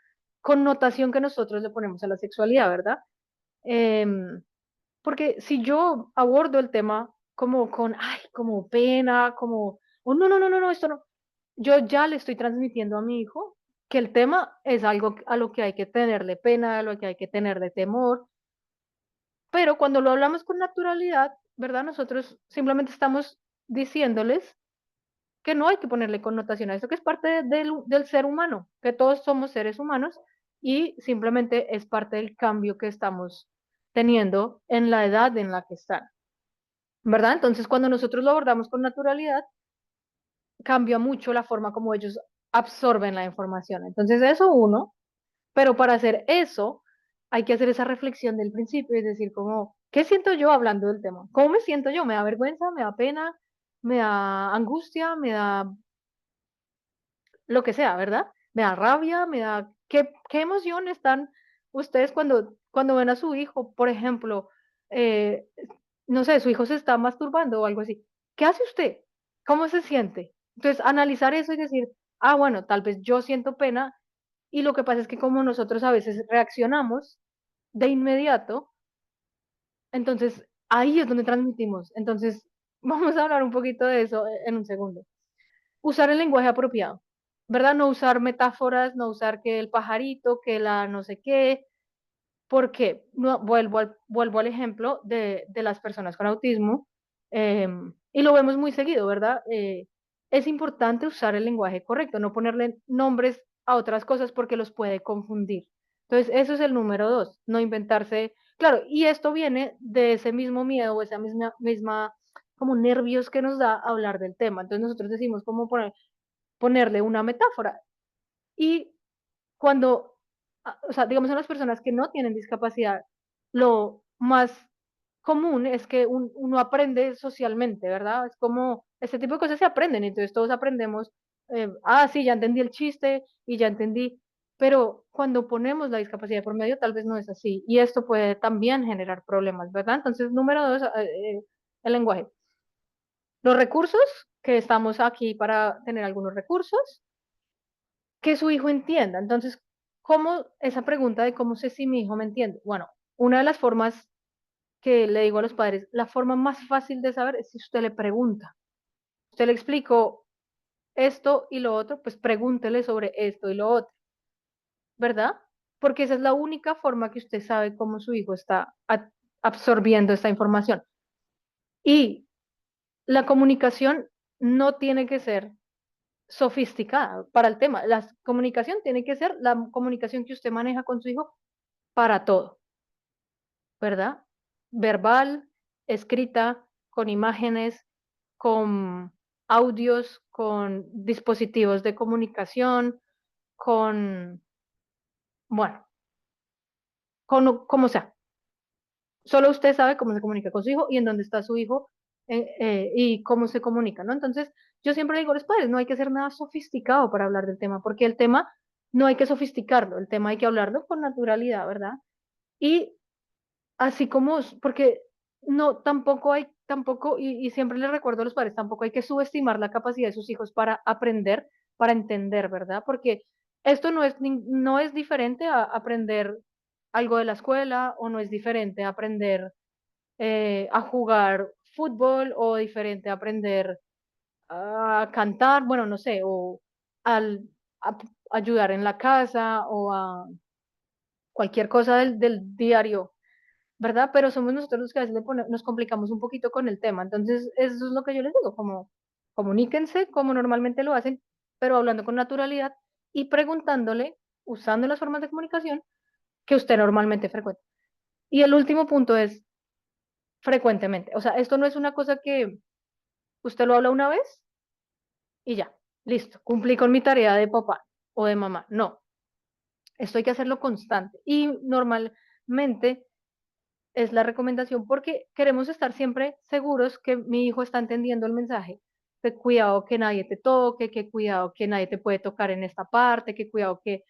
connotación que nosotros le ponemos a la sexualidad, ¿verdad? Em, Porque si yo abordo el tema como con, ay, como pena, como, oh, no, no, no, no, no, esto no, yo ya le estoy transmitiendo a mi hijo que el tema es algo a lo que hay que tenerle pena, a lo que hay que tenerle temor, pero cuando lo hablamos con naturalidad, ¿verdad? Nosotros simplemente estamos diciéndoles que no hay que ponerle connotación a esto, que es parte del ser humano, que todos somos seres humanos y simplemente es parte del cambio que estamos teniendo en la edad en la que están. ¿Verdad? Entonces, cuando nosotros lo abordamos con naturalidad, cambia mucho la forma como ellos absorben la información. Entonces, eso uno, pero para hacer eso, hay que hacer esa reflexión del principio, es decir, como, ¿qué siento yo hablando del tema? ¿Cómo me siento yo? ¿Me da vergüenza? ¿Me da pena? ¿Me da angustia? ¿Me da lo que sea, verdad? ¿Me da rabia? ¿Me da qué emoción están ustedes cuando ven a su hijo, por ejemplo, eh, no sé, su hijo se está masturbando o algo así? ¿Qué hace usted? ¿Cómo se siente? Entonces, analizar eso y decir, ah, bueno, tal vez yo siento pena y lo que pasa es que como nosotros a veces reaccionamos de inmediato, entonces ahí es donde transmitimos. Entonces, vamos a hablar un poquito de eso en un segundo. Usar el lenguaje apropiado, ¿verdad? No usar metáforas, no usar que el pajarito, que la no sé qué, porque no, vuelvo al ejemplo de las personas con autismo, y lo vemos muy seguido, ¿verdad? Es importante usar el lenguaje correcto, no ponerle nombres a otras cosas porque los puede confundir. Entonces, eso es el número dos, no inventarse, claro, y esto viene de ese mismo miedo o esa misma como nervios que nos da hablar del tema. Entonces nosotros decimos cómo ponerle una metáfora. Y cuando, o sea, digamos, a las personas que no tienen discapacidad, lo más común es que uno aprende socialmente, ¿verdad? Es como, este tipo de cosas se aprenden, entonces todos aprendemos, sí, ya entendí el chiste y ya entendí, pero cuando ponemos la discapacidad por medio, tal vez no es así, y esto puede también generar problemas, ¿verdad? Entonces, número dos, el lenguaje. Los recursos, que estamos aquí para tener algunos recursos, que su hijo entienda. Entonces, ¿cómo esa pregunta de cómo sé si mi hijo me entiende? Bueno, una de las formas que le digo a los padres, la forma más fácil de saber es si usted le pregunta. Usted le explicó esto y lo otro, pues pregúntele sobre esto y lo otro, ¿verdad? Porque esa es la única forma que usted sabe cómo su hijo está absorbiendo esta información. Y la comunicación no tiene que ser sofisticada para el tema. La comunicación tiene que ser la comunicación que usted maneja con su hijo para todo, ¿verdad? Verbal, escrita, con imágenes, con audios, con dispositivos de comunicación, con, bueno, con como sea. Solo usted sabe cómo se comunica con su hijo y en dónde está su hijo y cómo se comunica, ¿no? Entonces, yo siempre digo a los padres, no hay que hacer nada sofisticado para hablar del tema, porque el tema no hay que sofisticarlo, el tema hay que hablarlo con naturalidad, ¿verdad? Y así como, porque no, tampoco, y siempre les recuerdo a los padres, tampoco hay que subestimar la capacidad de sus hijos para aprender, para entender, ¿verdad? Porque esto no es diferente a aprender algo de la escuela o no es diferente a aprender a jugar fútbol o diferente a aprender a cantar, bueno, no sé, o al, a ayudar en la casa o a cualquier cosa del diario, ¿verdad? Pero somos nosotros los que a veces nos complicamos un poquito con el tema. Entonces, eso es lo que yo les digo, como comuníquense como normalmente lo hacen, pero hablando con naturalidad y preguntándole, usando las formas de comunicación que usted normalmente frecuenta. Y el último punto es frecuentemente. O sea, esto no es una cosa que usted lo habla una vez y ya, listo, cumplí con mi tarea de papá o de mamá. No, esto hay que hacerlo constante. Y normalmente es la recomendación porque queremos estar siempre seguros que mi hijo está entendiendo el mensaje. Que cuidado que nadie te toque, que cuidado que nadie te puede tocar en esta parte, que cuidado que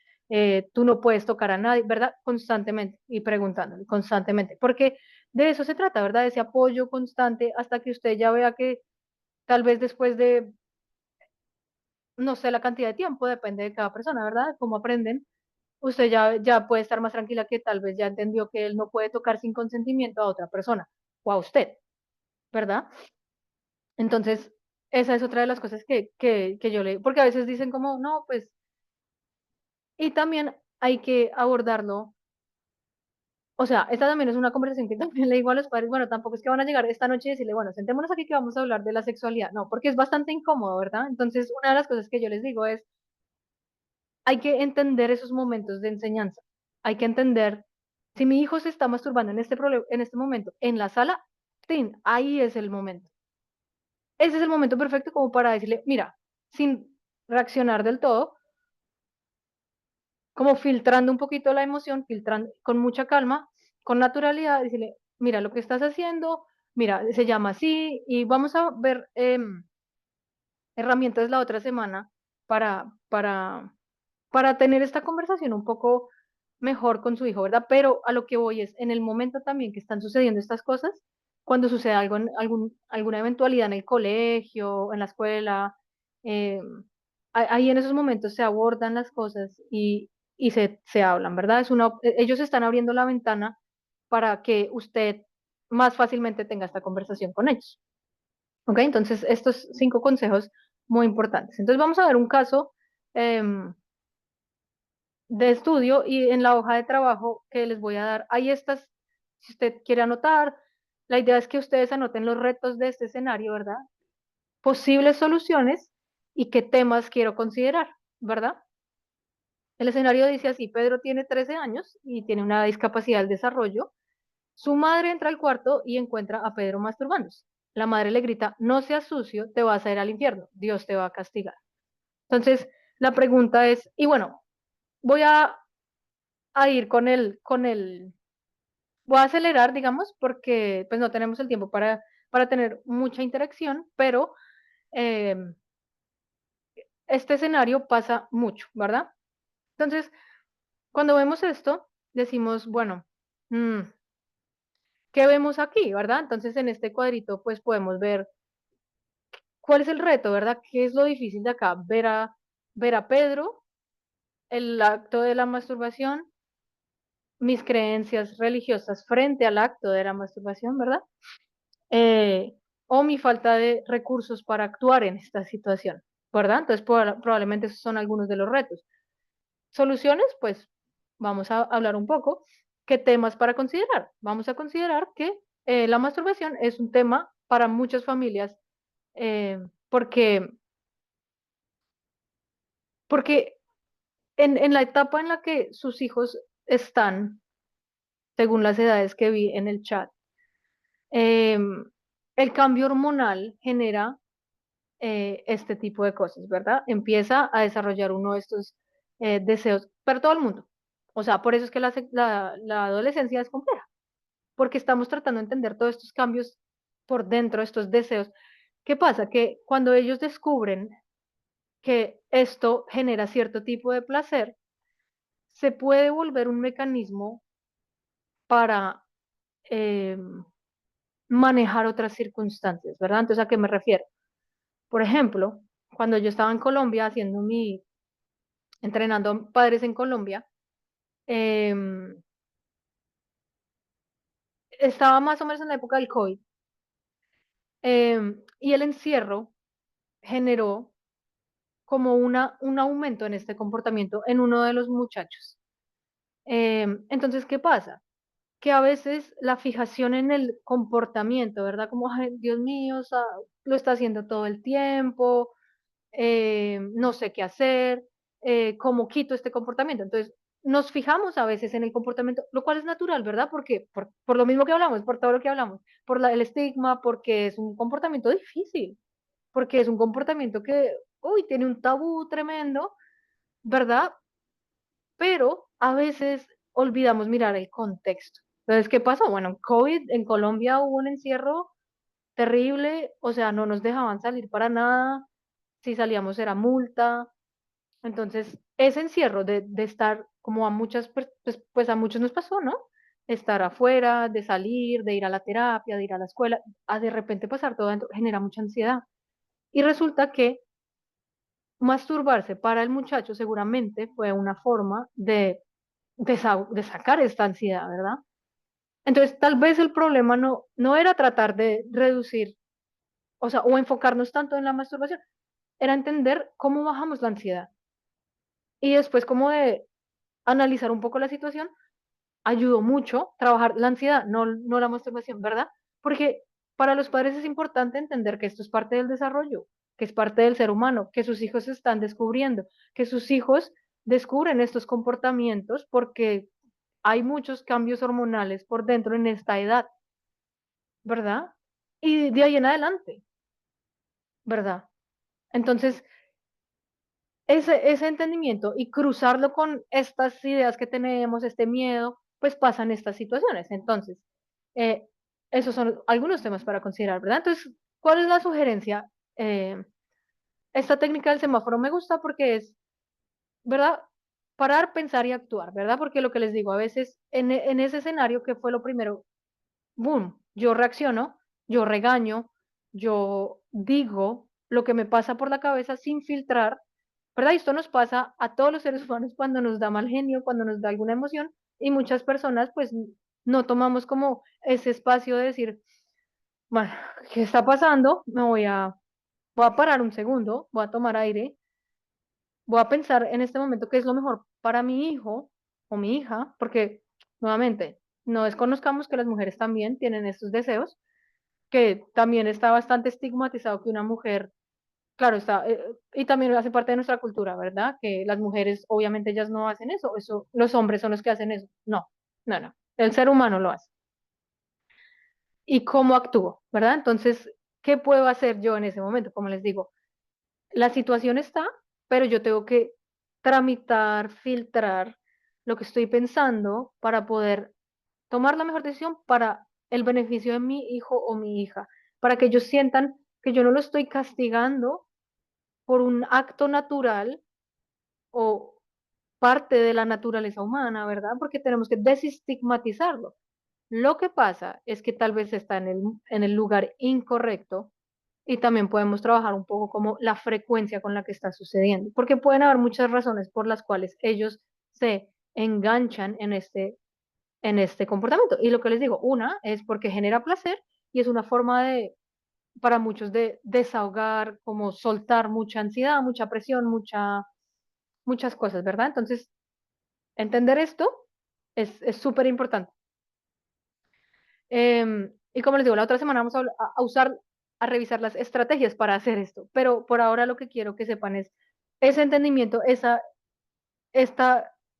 tú no puedes tocar a nadie, ¿verdad? Constantemente y preguntándole, constantemente. Porque de eso se trata, ¿verdad? De ese apoyo constante hasta que usted ya vea que tal vez después de, no sé la cantidad de tiempo, depende de cada persona, ¿verdad? Cómo aprenden, usted ya puede estar más tranquila que tal vez ya entendió que él no puede tocar sin consentimiento a otra persona o a usted, ¿verdad? Entonces, esa es otra de las cosas que yo le, porque a veces dicen como, no, pues, y también hay que abordarlo, o sea, esta también es una conversación que también le digo a los padres, bueno, tampoco es que van a llegar esta noche y decirle, bueno, sentémonos aquí que vamos a hablar de la sexualidad, no, porque es bastante incómodo, ¿verdad? Entonces, una de las cosas que yo les digo es, hay que entender esos momentos de enseñanza, hay que entender, si mi hijo se está masturbando en este momento, en la sala, ¡tin! Ahí es el momento. Ese es el momento perfecto como para decirle, mira, sin reaccionar del todo, como filtrando un poquito la emoción, filtrando con mucha calma, con naturalidad, decirle, mira lo que estás haciendo, mira, se llama así, y vamos a ver herramientas la otra semana para, para, para tener esta conversación un poco mejor con su hijo, ¿verdad? Pero a lo que voy es, en el momento también que están sucediendo estas cosas, cuando sucede algo, alguna eventualidad en el colegio, en la escuela, eh, ahí en esos momentos se abordan las cosas y se hablan, ¿verdad? Ellos están abriendo la ventana para que usted más fácilmente tenga esta conversación con ellos. ¿Ok? Entonces, estos 5 consejos muy importantes. Entonces, vamos a ver un caso de estudio y en la hoja de trabajo que les voy a dar, hay estas, si usted quiere anotar, la idea es que ustedes anoten los retos de este escenario, ¿verdad? Posibles soluciones y qué temas quiero considerar, ¿verdad? El escenario dice así, Pedro tiene 13 años y tiene una discapacidad del desarrollo. Su madre entra al cuarto y encuentra a Pedro masturbándose. La madre le grita, no seas sucio, te vas a ir al infierno, Dios te va a castigar. Entonces, la pregunta es, y bueno, voy a ir voy a acelerar, digamos, porque pues no tenemos el tiempo para tener mucha interacción, pero eh, este escenario pasa mucho, ¿verdad? Entonces, cuando vemos esto, decimos, bueno, mm, ¿qué vemos aquí, verdad? Entonces, en este cuadrito, pues podemos ver cuál es el reto, ¿verdad? ¿Qué es lo difícil de acá? Ver a Pedro, el acto de la masturbación, mis creencias religiosas frente al acto de la masturbación, ¿verdad? eh, o mi falta de recursos para actuar en esta situación, ¿verdad? Entonces, probablemente esos son algunos de los retos. Soluciones, pues vamos a hablar un poco. ¿Qué temas para considerar? Vamos a considerar que la masturbación es un tema para muchas familias eh, porque, porque en la etapa en la que sus hijos están, según las edades que vi en el chat, eh, el cambio hormonal genera este tipo de cosas, ¿verdad? Empieza a desarrollar uno de estos deseos para todo el mundo. O sea, por eso es que la adolescencia es compleja, porque estamos tratando de entender todos estos cambios por dentro, estos deseos. ¿Qué pasa? Que cuando ellos descubren que esto genera cierto tipo de placer, se puede volver un mecanismo para eh, manejar otras circunstancias, ¿verdad? Entonces, ¿a qué me refiero? Por ejemplo, cuando yo estaba en Colombia haciendo entrenando padres en Colombia, eh, estaba más o menos en la época del COVID, y el encierro generó como un aumento en este comportamiento en uno de los muchachos. Entonces, ¿qué pasa? Que a veces la fijación en el comportamiento, ¿verdad? Como, ay, Dios mío, lo está haciendo todo el tiempo, no sé qué hacer, cómo quito este comportamiento. Entonces, nos fijamos a veces en el comportamiento, lo cual es natural, ¿verdad? Porque por lo mismo que hablamos, por todo lo que hablamos, el estigma, porque es un comportamiento difícil, porque es un comportamiento que, uy, tiene un tabú tremendo, ¿verdad? Pero a veces olvidamos mirar el contexto. Entonces, ¿qué pasó? Bueno, en COVID en Colombia hubo un encierro terrible, o sea, no nos dejaban salir para nada, si salíamos era multa. Entonces, ese encierro de estar como a pues a muchos nos pasó, ¿no? Estar afuera, de salir, de ir a la terapia, de ir a la escuela, a de repente pasar todo adentro, genera mucha ansiedad. Y resulta que masturbarse para el muchacho seguramente fue una forma de sacar esta ansiedad, ¿verdad? Entonces, tal vez el problema no era tratar de reducir, o sea, o enfocarnos tanto en la masturbación, era entender cómo bajamos la ansiedad. Y después como de analizar un poco la situación, ayudó mucho trabajar la ansiedad, no la masturbación, ¿verdad? Porque para los padres es importante entender que esto es parte del desarrollo, que es parte del ser humano, que sus hijos se están descubriendo, que sus hijos descubren estos comportamientos porque hay muchos cambios hormonales por dentro en esta edad, ¿verdad? Y de ahí en adelante, ¿verdad? Entonces, ese entendimiento y cruzarlo con estas ideas que tenemos, este miedo, pues pasan estas situaciones. Entonces, eh, esos son algunos temas para considerar, ¿verdad? Entonces, ¿cuál es la sugerencia? Esta técnica del semáforo me gusta porque es, ¿verdad? Parar, pensar y actuar, ¿verdad? Porque lo que les digo, a veces en ese escenario que fue lo primero, boom, yo reacciono, yo regaño, yo digo lo que me pasa por la cabeza sin filtrar, ¿verdad? Y esto nos pasa a todos los seres humanos cuando nos da mal genio, cuando nos da alguna emoción, y muchas personas pues no tomamos como ese espacio de decir, bueno, ¿qué está pasando? Voy a parar un segundo, voy a tomar aire, voy a pensar en este momento qué es lo mejor para mi hijo o mi hija, porque nuevamente, no desconozcamos que las mujeres también tienen estos deseos, que también está bastante estigmatizado que una mujer, claro, y también hace parte de nuestra cultura, ¿verdad? Que las mujeres, obviamente, ellas no hacen eso, los hombres son los que hacen eso. No, no, el ser humano lo hace. ¿Y cómo actúo, verdad? Entonces, ¿qué puedo hacer yo en ese momento? Como les digo, la situación está, pero yo tengo que tramitar, filtrar lo que estoy pensando para poder tomar la mejor decisión para el beneficio de mi hijo o mi hija, para que ellos sientan que yo no lo estoy castigando por un acto natural o parte de la naturaleza humana, ¿verdad? Porque tenemos que desestigmatizarlo. Lo que pasa es que tal vez está en el lugar incorrecto y también podemos trabajar un poco como la frecuencia con la que está sucediendo, porque pueden haber muchas razones por las cuales ellos se enganchan en este comportamiento. Y lo que les digo, una es porque genera placer y es una forma para muchos de desahogar, como soltar mucha ansiedad, mucha presión, muchas cosas, ¿verdad? Entonces, entender esto es súper importante. Y como les digo, la otra semana vamos a revisar las estrategias para hacer esto, pero por ahora lo que quiero que sepan es ese entendimiento, esta,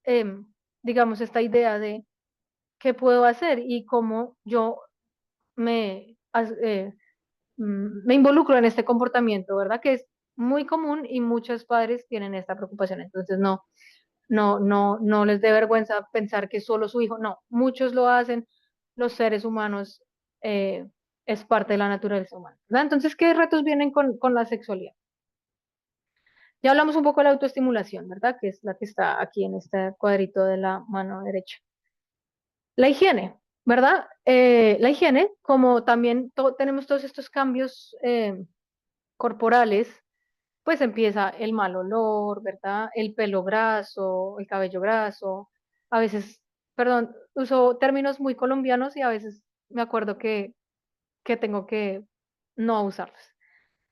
em, digamos, esta idea de qué puedo hacer y cómo yo me, as- eh, me involucro en este comportamiento, ¿verdad? Que es muy común y muchos padres tienen esta preocupación. Entonces, no les dé vergüenza pensar que solo su hijo, no, muchos lo hacen, los seres humanos es parte de la naturaleza humana, ¿verdad? Entonces, ¿qué retos vienen con la sexualidad? Ya hablamos un poco de la autoestimulación, ¿verdad? Que es la que está aquí en este cuadrito de la mano derecha. La higiene, ¿verdad? La higiene, como también tenemos todos estos cambios corporales, pues empieza el mal olor, ¿verdad? El pelo graso, el cabello graso. A veces, perdón, uso términos muy colombianos y a veces me acuerdo que tengo que no usarlos.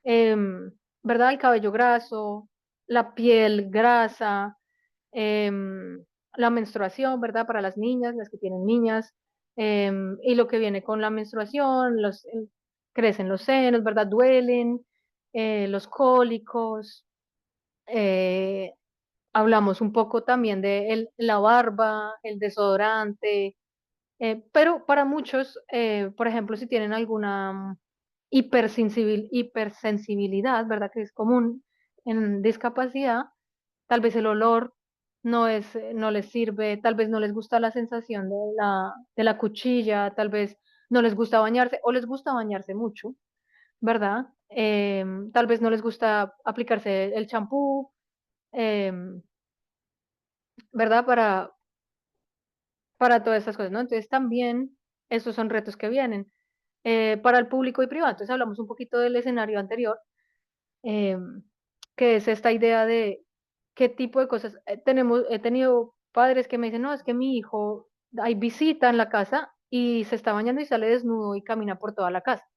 Em, ¿verdad? El cabello graso, la piel grasa, la menstruación, ¿verdad? Para las niñas, las que tienen niñas, y lo que viene con la menstruación, crecen los senos, ¿verdad? Duelen, los cólicos, eh, hablamos un poco también de la barba, el desodorante, pero para muchos, por ejemplo, si tienen alguna hipersensibilidad, ¿verdad? Que es común en discapacidad, tal vez el olor no les sirve, tal vez no les gusta la sensación de la cuchilla, tal vez no les gusta bañarse o les gusta bañarse mucho, ¿verdad? Tal vez no les gusta aplicarse el champú, em, ¿verdad? Para todas estas cosas, ¿no? Entonces también esos son retos que vienen. Para el público y privado, entonces hablamos un poquito del escenario anterior, eh, que es esta idea de qué tipo de cosas he tenido padres que me dicen, no, es que mi hijo, hay visita en la casa y se está bañando y sale desnudo y camina por toda la casa.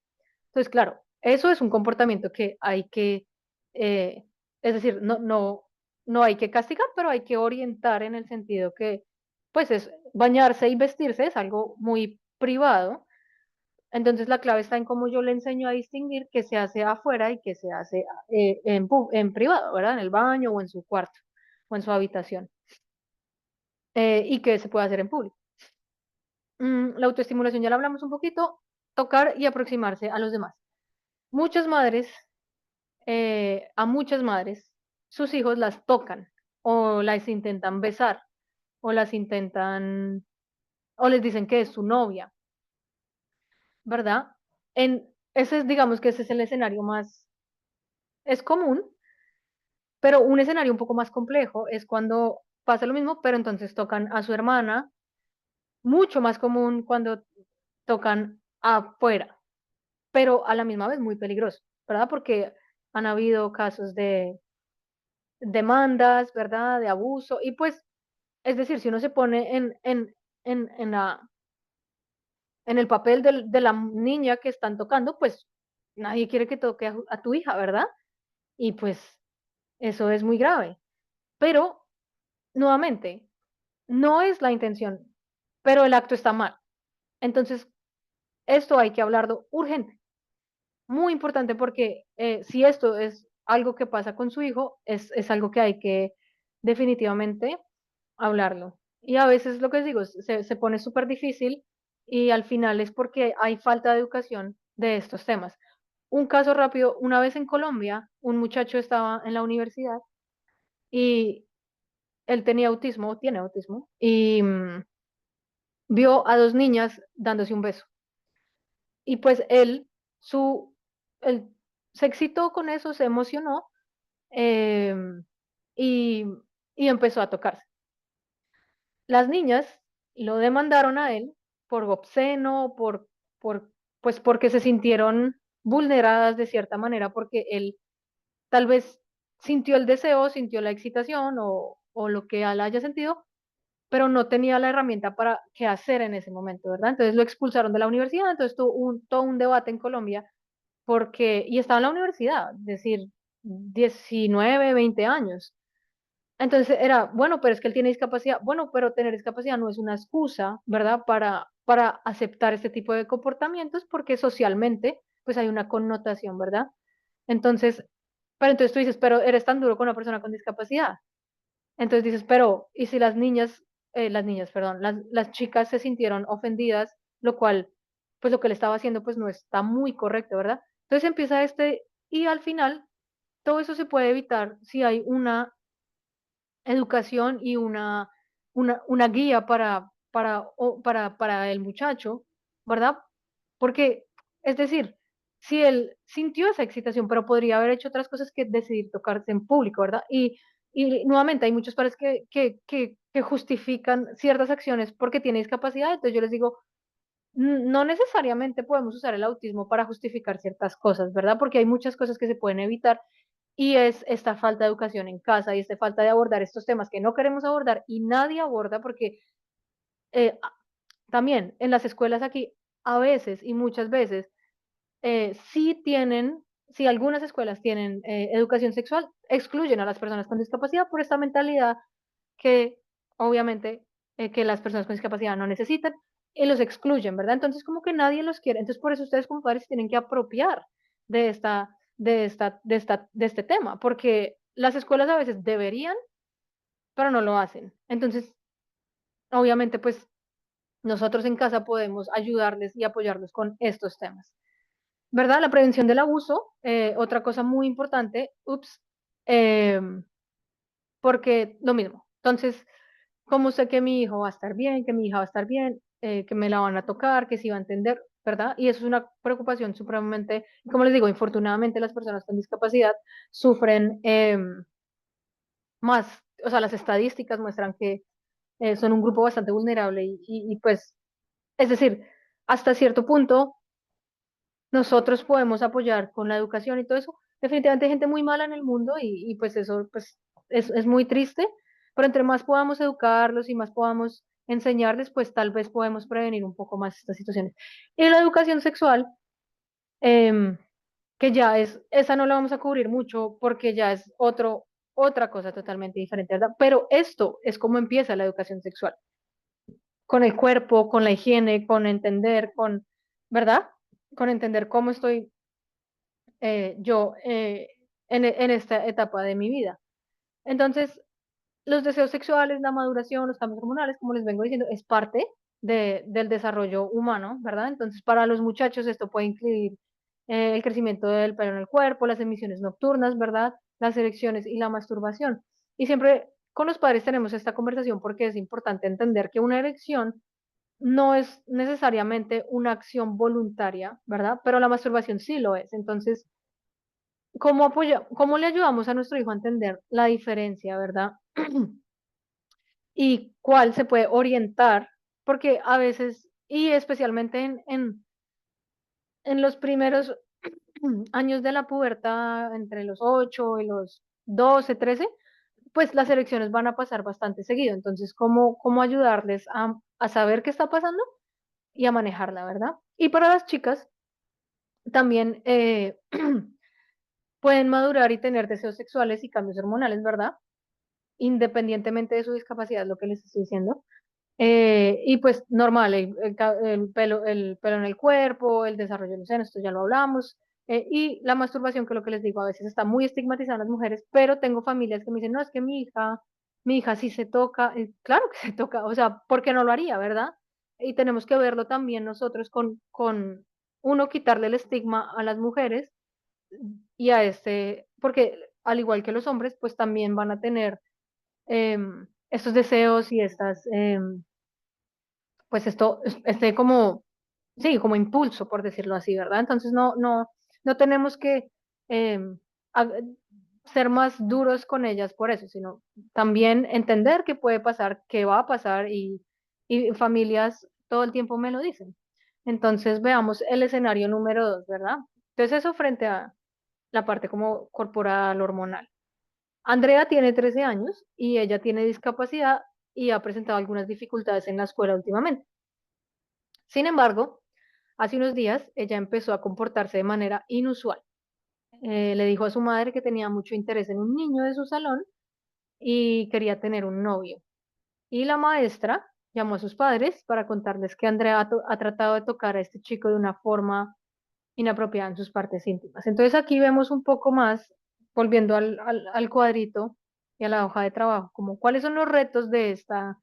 Entonces, claro, eso es un comportamiento que hay que, eh, es decir, no hay que castigar, pero hay que orientar en el sentido que, pues, es bañarse y vestirse es algo muy privado. Entonces, la clave está en cómo yo le enseño a distinguir qué se hace afuera y qué se hace en privado, ¿verdad? En el baño o en su cuarto o en su habitación, y qué se puede hacer en público. La autoestimulación ya la hablamos un poquito, tocar y aproximarse a los demás. Muchas madres a muchas madres, sus hijos las tocan o las intentan besar o las intentan o les dicen que es su novia, ¿verdad? Ese es, digamos que ese es el escenario más, es común, pero un escenario un poco más complejo es cuando pasa lo mismo, pero entonces tocan a su hermana, mucho más común cuando tocan afuera, pero a la misma vez muy peligroso, ¿verdad? Porque han habido casos de demandas, ¿verdad? De abuso y pues es decir, si uno se pone en el papel de la niña que están tocando, pues nadie quiere que toque a tu hija, ¿verdad? Y pues eso es muy grave. Pero, nuevamente, no es la intención, pero el acto está mal. Entonces, esto hay que hablarlo urgente, muy importante porque si esto es algo que pasa con su hijo, es algo que hay que definitivamente hablarlo. Y a veces lo que les digo, se pone súper difícil y al final es porque hay falta de educación de estos temas. Un caso rápido, una vez en Colombia, un muchacho estaba en la universidad y él tenía autismo, o tiene autismo, y vio a dos niñas dándose un beso. Y pues su, él se excitó con eso, se emocionó em, y, y empezó a tocarse. Las niñas lo demandaron a él por obsceno, por, pues porque se sintieron vulneradas de cierta manera, porque él tal vez sintió el deseo, sintió la excitación o lo que él haya sentido, pero no tenía la herramienta para qué hacer en ese momento, ¿verdad? Entonces lo expulsaron de la universidad, entonces tuvo todo un debate en Colombia, y estaba en la universidad, es decir, 19, 20 años. Entonces era, bueno, pero es que él tiene discapacidad. Bueno, pero tener discapacidad no es una excusa, ¿verdad? Para aceptar este tipo de comportamientos porque socialmente, pues hay una connotación, ¿verdad? Entonces, pero entonces tú dices, pero eres tan duro con una persona con discapacidad. Entonces dices, pero, ¿y si las niñas, perdón, las chicas se sintieron ofendidas, lo cual, pues lo que le estaba haciendo, pues no está muy correcto, ¿verdad? Entonces empieza y al final, todo eso se puede evitar si hay una educación y una guía para el muchacho, ¿verdad? Porque, es decir, si él sintió esa excitación, pero podría haber hecho otras cosas que decidir tocarse en público, ¿verdad? Y nuevamente hay muchos padres que justifican ciertas acciones porque tiene discapacidad, entonces yo les digo, no necesariamente podemos usar el autismo para justificar ciertas cosas, ¿verdad? Porque hay muchas cosas que se pueden evitar y es esta falta de educación en casa y esta falta de abordar estos temas que no queremos abordar y nadie aborda porque eh, a- también en las escuelas aquí a veces y muchas veces sí tienen si algunas escuelas tienen educación sexual, excluyen a las personas con discapacidad por esta mentalidad que obviamente que las personas con discapacidad no necesitan y los excluyen, ¿verdad? Entonces como que nadie los quiere. Entonces por eso ustedes como padres tienen que apropiar de este tema, porque las escuelas a veces deberían, pero no lo hacen. Entonces, obviamente, pues nosotros en casa podemos ayudarles y apoyarlos con estos temas. ¿Verdad? La prevención del abuso, otra cosa muy importante, eh, porque lo mismo. Entonces, ¿cómo sé que mi hijo va a estar bien, que mi hija va a estar bien, que me la van a tocar, que sí va a entender, ¿verdad? Y eso es una preocupación supremamente, como les digo, infortunadamente las personas con discapacidad sufren más, o sea, las estadísticas muestran que son un grupo bastante vulnerable pues, es decir, hasta cierto punto nosotros podemos apoyar con la educación y todo eso. Definitivamente hay gente muy mala en el mundo pues eso pues, es muy triste, pero entre más podamos educarlos y más podamos enseñarles, pues tal vez podemos prevenir un poco más estas situaciones. Y la educación sexual, em, que ya esa no la vamos a cubrir mucho porque ya es otra cosa totalmente diferente, ¿verdad? Pero esto es como empieza la educación sexual, con el cuerpo, con la higiene, con entender, ¿verdad? Con entender cómo estoy yo en esta etapa de mi vida. Entonces, los deseos sexuales, la maduración, los cambios hormonales, como les vengo diciendo, es parte del desarrollo humano, ¿verdad? Entonces, para los muchachos esto puede incluir el crecimiento del pelo en el cuerpo, las emisiones nocturnas, ¿verdad? Las erecciones y la masturbación. Y siempre con los padres tenemos esta conversación porque es importante entender que una erección no es necesariamente una acción voluntaria, ¿verdad? Pero la masturbación sí lo es. Entonces, cómo le ayudamos a nuestro hijo a entender la diferencia, ¿verdad? Y cuál se puede orientar, porque a veces, y especialmente en los primeros años de la pubertad, entre los 8 y los 12, 13, pues las elecciones van a pasar bastante seguido. Entonces, ¿cómo ayudarles a saber qué está pasando y a manejarla, ¿verdad? Y para las chicas, también pueden madurar y tener deseos sexuales y cambios hormonales, ¿verdad? Independientemente de su discapacidad, lo que les estoy diciendo. Y pues normal, el pelo en el cuerpo, el desarrollo de los senos, esto ya lo hablamos. Y la masturbación, que es lo que les digo, a veces está muy estigmatizada en las mujeres, pero tengo familias que me dicen, no, es que mi hija sí se toca. Claro que se toca, o sea, ¿por qué no lo haría, verdad? Y tenemos que verlo también nosotros con uno, quitarle el estigma a las mujeres y a porque al igual que los hombres, pues también van a tener estos deseos y pues como, sí, como impulso, por decirlo así, ¿verdad? Entonces no tenemos que em, ag- ser más duros con ellas por eso, sino también entender qué puede pasar, qué va a pasar y familias todo el tiempo me lo dicen. Entonces veamos el escenario número 2, ¿verdad? Entonces eso frente a la parte como corporal, hormonal. Andrea tiene 13 años y ella tiene discapacidad y ha presentado algunas dificultades en la escuela últimamente. Sin embargo, hace unos días ella empezó a comportarse de manera inusual. Le dijo a su madre que tenía mucho interés en un niño de su salón y quería tener un novio. Y la maestra llamó a sus padres para contarles que Andrea ha tratado de tocar a este chico de una forma inapropiada en sus partes íntimas. Entonces aquí vemos un poco más, volviendo al cuadrito y a la hoja de trabajo, como cuáles son los retos de esta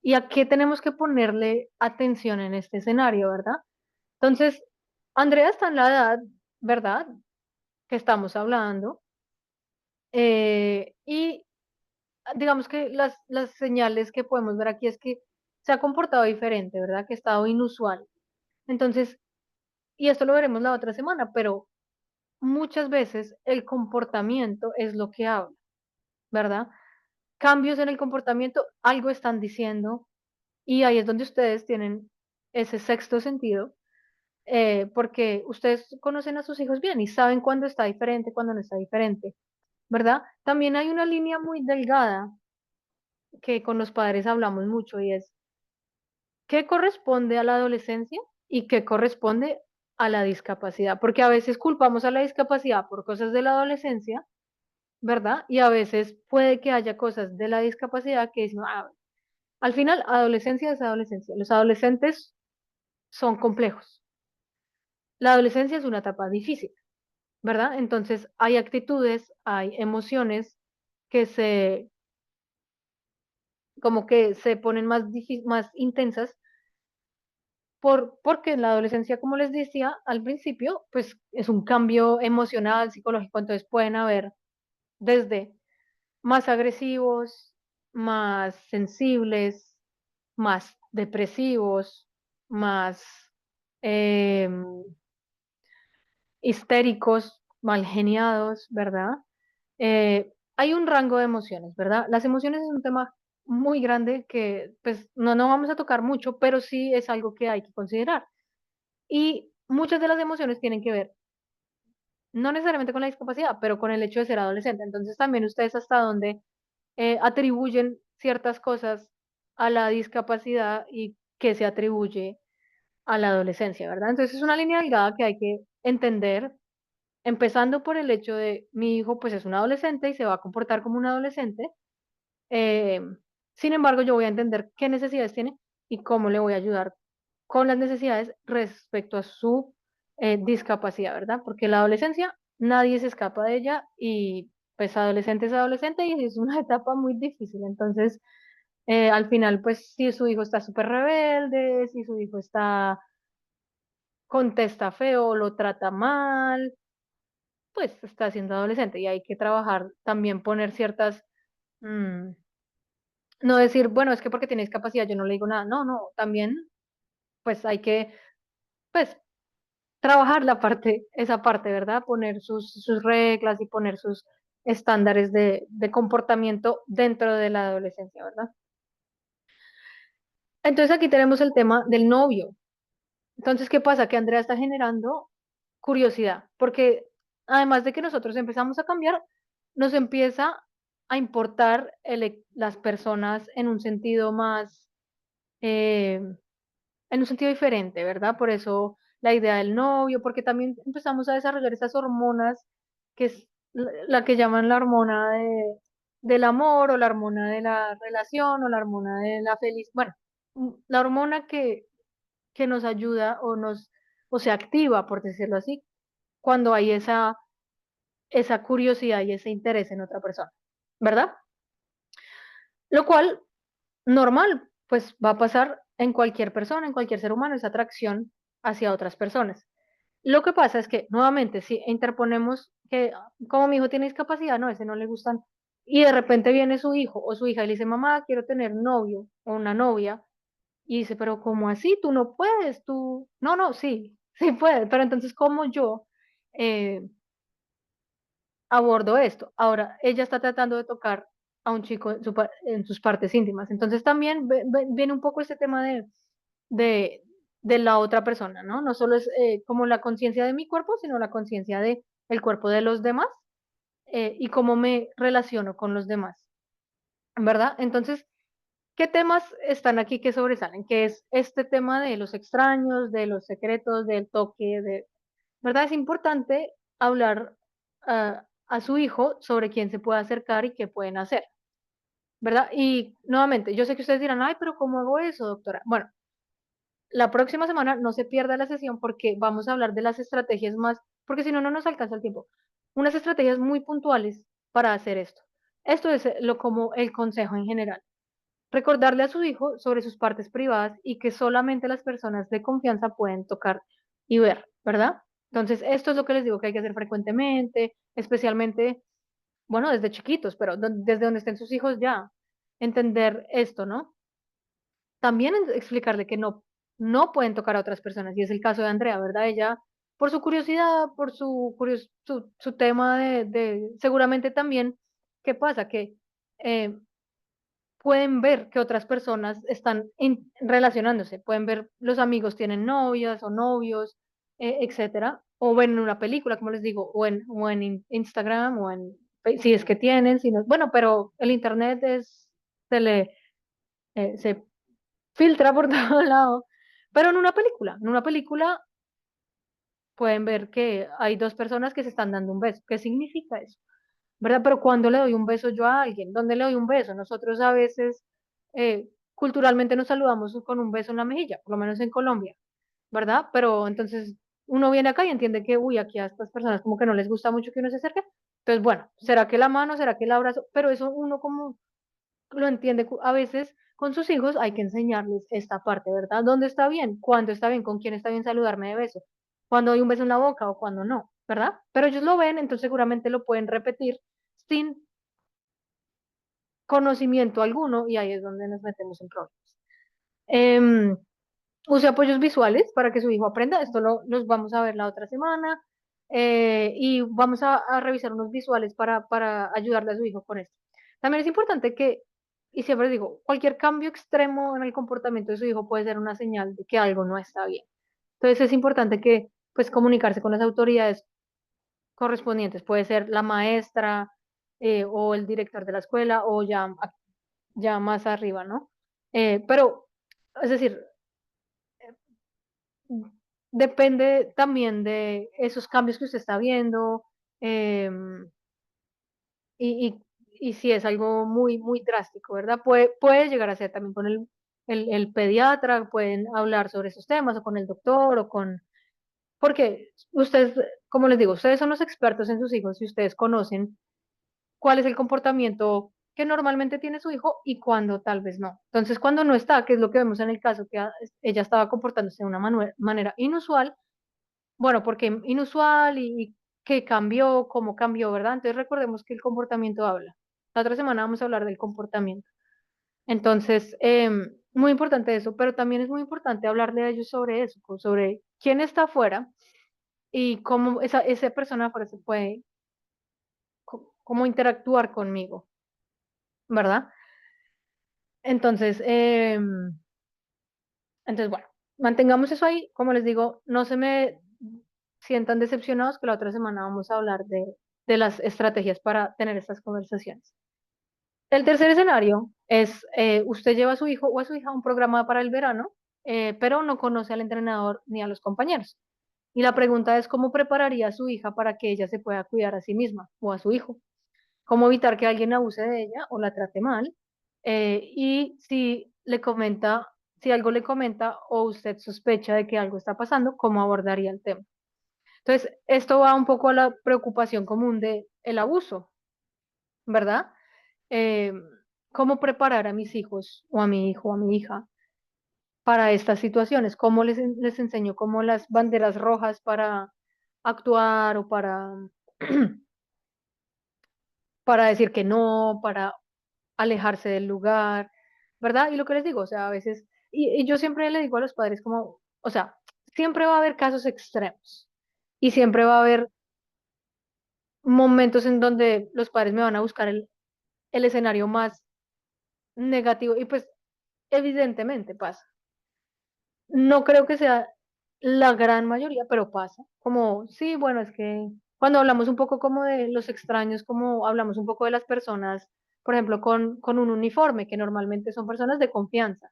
y a qué tenemos que ponerle atención en este escenario, ¿verdad? Entonces, Andrea está en la edad, ¿verdad? Que estamos hablando. Y digamos que las señales que podemos ver aquí es que se ha comportado diferente, ¿verdad? Que ha estado inusual. Entonces, y esto lo veremos la otra semana, pero muchas veces el comportamiento es lo que habla, ¿verdad? Cambios en el comportamiento, algo están diciendo, y ahí es donde ustedes tienen ese sexto sentido, porque ustedes conocen a sus hijos bien y saben cuándo está diferente, cuándo no está diferente, ¿verdad? También hay una línea muy delgada que con los padres hablamos mucho y es qué corresponde a la adolescencia y qué corresponde a la discapacidad, porque a veces culpamos a la discapacidad por cosas de la adolescencia, ¿verdad? Y a veces puede que haya cosas de la discapacidad que dicen, "Ah, al final, adolescencia es adolescencia. Los adolescentes son complejos. La adolescencia es una etapa difícil, ¿verdad? Entonces hay actitudes, hay emociones que como que se ponen más intensas porque en la adolescencia, como les decía al principio, pues es un cambio emocional, psicológico, entonces pueden haber desde más agresivos, más sensibles, más depresivos, más em, histéricos, mal geniados, ¿verdad? Hay un rango de emociones, ¿verdad? Las emociones es un tema muy grande que pues no vamos a tocar mucho, pero sí es algo que hay que considerar. Y muchas de las emociones tienen que ver, no necesariamente con la discapacidad, pero con el hecho de ser adolescente. Entonces también ustedes hasta dónde atribuyen ciertas cosas a la discapacidad y qué se atribuye a la adolescencia, ¿verdad? Entonces es una línea delgada que hay que entender, empezando por el hecho de mi hijo pues es un adolescente y se va a comportar como un adolescente. eh, Sin embargo, yo voy a entender qué necesidades tiene y cómo le voy a ayudar con las necesidades respecto a su discapacidad, ¿verdad? Porque la adolescencia, nadie se escapa de ella y pues adolescente es adolescente y es una etapa muy difícil. Entonces, al final, pues si su hijo está súper rebelde, si su hijo está, contesta feo, lo trata mal, pues está siendo adolescente y hay que trabajar también poner ciertas, mm, no decir, bueno, es que porque tiene discapacidad yo no le digo nada, no, también pues hay que, pues, trabajar esa parte, ¿verdad? Poner sus reglas y poner sus estándares de comportamiento dentro de la adolescencia, ¿verdad? Entonces aquí tenemos el tema del novio. Entonces, ¿qué pasa? Que Andrea está generando curiosidad, porque además de que nosotros empezamos a cambiar, nos empieza a importar las personas en un sentido más, eh, en un sentido diferente, ¿verdad? Por eso la idea del novio, porque también empezamos a desarrollar esas hormonas, que es la que llaman la hormona del amor o la hormona de la relación o la hormona de la felicidad, bueno, la hormona que nos ayuda o se activa, por decirlo así, cuando hay esa curiosidad y ese interés en otra persona, ¿verdad? Lo cual, normal, pues va a pasar en cualquier persona, en cualquier ser humano, esa atracción hacia otras personas. Lo que pasa es que, nuevamente, si interponemos que, como mi hijo tiene discapacidad, no, ese no le gustan, y de repente viene su hijo o su hija y le dice, mamá, quiero tener un novio o una novia, y dice, pero ¿cómo así? Tú no puedes, tú, no, sí, sí puedes, pero entonces, ¿cómo yo eh, abordo esto? Ahora, ella está tratando de tocar a un chico en sus partes íntimas, entonces también viene un poco ese tema de, de la otra persona, ¿no? No solo es como la conciencia de mi cuerpo, sino la conciencia de el cuerpo de los demás y cómo me relaciono con los demás, ¿verdad? Entonces, ¿qué temas están aquí que sobresalen? Que es este tema de los extraños, de los secretos, del toque, ¿verdad? Es importante hablar a su hijo sobre quién se puede acercar y qué pueden hacer, ¿verdad? Y nuevamente, yo sé que ustedes dirán, ay, pero ¿cómo hago eso, doctora? Bueno, la próxima semana no se pierda la sesión porque vamos a hablar de las estrategias más, porque si no, no nos alcanza el tiempo. Unas estrategias muy puntuales para hacer esto. Esto es lo como el consejo en general. Recordarle a su hijo sobre sus partes privadas y que solamente las personas de confianza pueden tocar y ver, ¿verdad? Entonces, esto es lo que les digo que hay que hacer frecuentemente, especialmente, bueno, desde chiquitos, pero desde donde estén sus hijos ya, entender esto, ¿no? También explicarle que no pueden tocar a otras personas, y es el caso de Andrea, ¿verdad? Ella, por su curiosidad, por su tema seguramente también, ¿qué pasa? Que eh, pueden ver que otras personas están relacionándose, pueden ver los amigos tienen novias o novios, etcétera, o ven en una película, como les digo, o en Instagram, si es que tienen, si no, bueno, pero el internet se filtra por todo lado, pero en una película pueden ver que hay dos personas que se están dando un beso. ¿Qué significa eso? ¿Verdad? Pero cuando le doy un beso yo a alguien, ¿dónde le doy un beso? Nosotros a veces culturalmente nos saludamos con un beso en la mejilla, por lo menos en Colombia, ¿verdad? Pero entonces uno viene acá y entiende que, uy, aquí a estas personas como que no les gusta mucho que uno se acerque. Entonces, bueno, ¿será que la mano, será que el abrazo? Pero eso uno como lo entiende a veces con sus hijos hay que enseñarles esta parte, ¿verdad? ¿Dónde está bien? ¿Cuándo está bien? ¿Con quién está bien saludarme de beso? ¿Cuándo doy un beso en la boca o cuándo no? ¿Verdad? Pero ellos lo ven, entonces seguramente lo pueden repetir sin conocimiento alguno y ahí es donde nos metemos en problemas. Em, Use apoyos visuales para que su hijo aprenda. Esto los vamos a ver la otra semana y vamos a revisar unos visuales para ayudarle a su hijo con esto. También es importante que, y siempre digo, cualquier cambio extremo en el comportamiento de su hijo puede ser una señal de que algo no está bien. Entonces es importante que, pues, comunicarse con las autoridades correspondientes. Puede ser la maestra o el director de la escuela o ya más arriba, ¿no? Pero, es decir, depende también de esos cambios que usted está viendo y, y si es algo muy, muy drástico, ¿verdad? Puede llegar a ser también con el pediatra, pueden hablar sobre esos temas o con el doctor o con... Porque ustedes, como les digo, ustedes son los expertos en sus hijos y ustedes conocen cuál es el comportamiento que normalmente tiene su hijo y cuándo tal vez no. Entonces, cuando no está, que es lo que vemos en el caso, que ella estaba comportándose de una manera inusual, bueno, porque inusual y que cambió, cómo cambió, ¿verdad? Entonces recordemos que el comportamiento habla. La otra semana vamos a hablar del comportamiento. Entonces, muy importante eso, pero también es muy importante hablarle a ellos sobre eso, sobre quién está afuera y cómo esa persona afuera se puede, cómo interactuar conmigo, ¿verdad? Entonces, bueno, mantengamos eso ahí. Como les digo, no se me sientan decepcionados que la otra semana vamos a hablar de las estrategias para tener estas conversaciones. El tercer escenario es, usted lleva a su hijo o a su hija a un programa para el verano, pero no conoce al entrenador ni a los compañeros. Y la pregunta es, ¿cómo prepararía a su hija para que ella se pueda cuidar a sí misma o a su hijo? ¿Cómo evitar que alguien abuse de ella o la trate mal? Y si algo le comenta o usted sospecha de que algo está pasando, ¿cómo abordaría el tema? Entonces, esto va un poco a la preocupación común de el abuso, ¿verdad? Eh, ¿Cómo preparar a mis hijos o a mi hijo o a mi hija para estas situaciones? ¿Cómo les enseño como las banderas rojas para actuar o para decir que no, para alejarse del lugar, ¿verdad? Y lo que les digo, o sea, a veces, y yo siempre le digo a los padres como, o sea, siempre va a haber casos extremos y siempre va a haber momentos en donde los padres me van a buscar el escenario más negativo y pues evidentemente pasa. No creo que sea la gran mayoría, pero pasa. Como, sí, bueno, es que cuando hablamos un poco como de los extraños, como hablamos un poco de las personas, por ejemplo, con un uniforme, que normalmente son personas de confianza,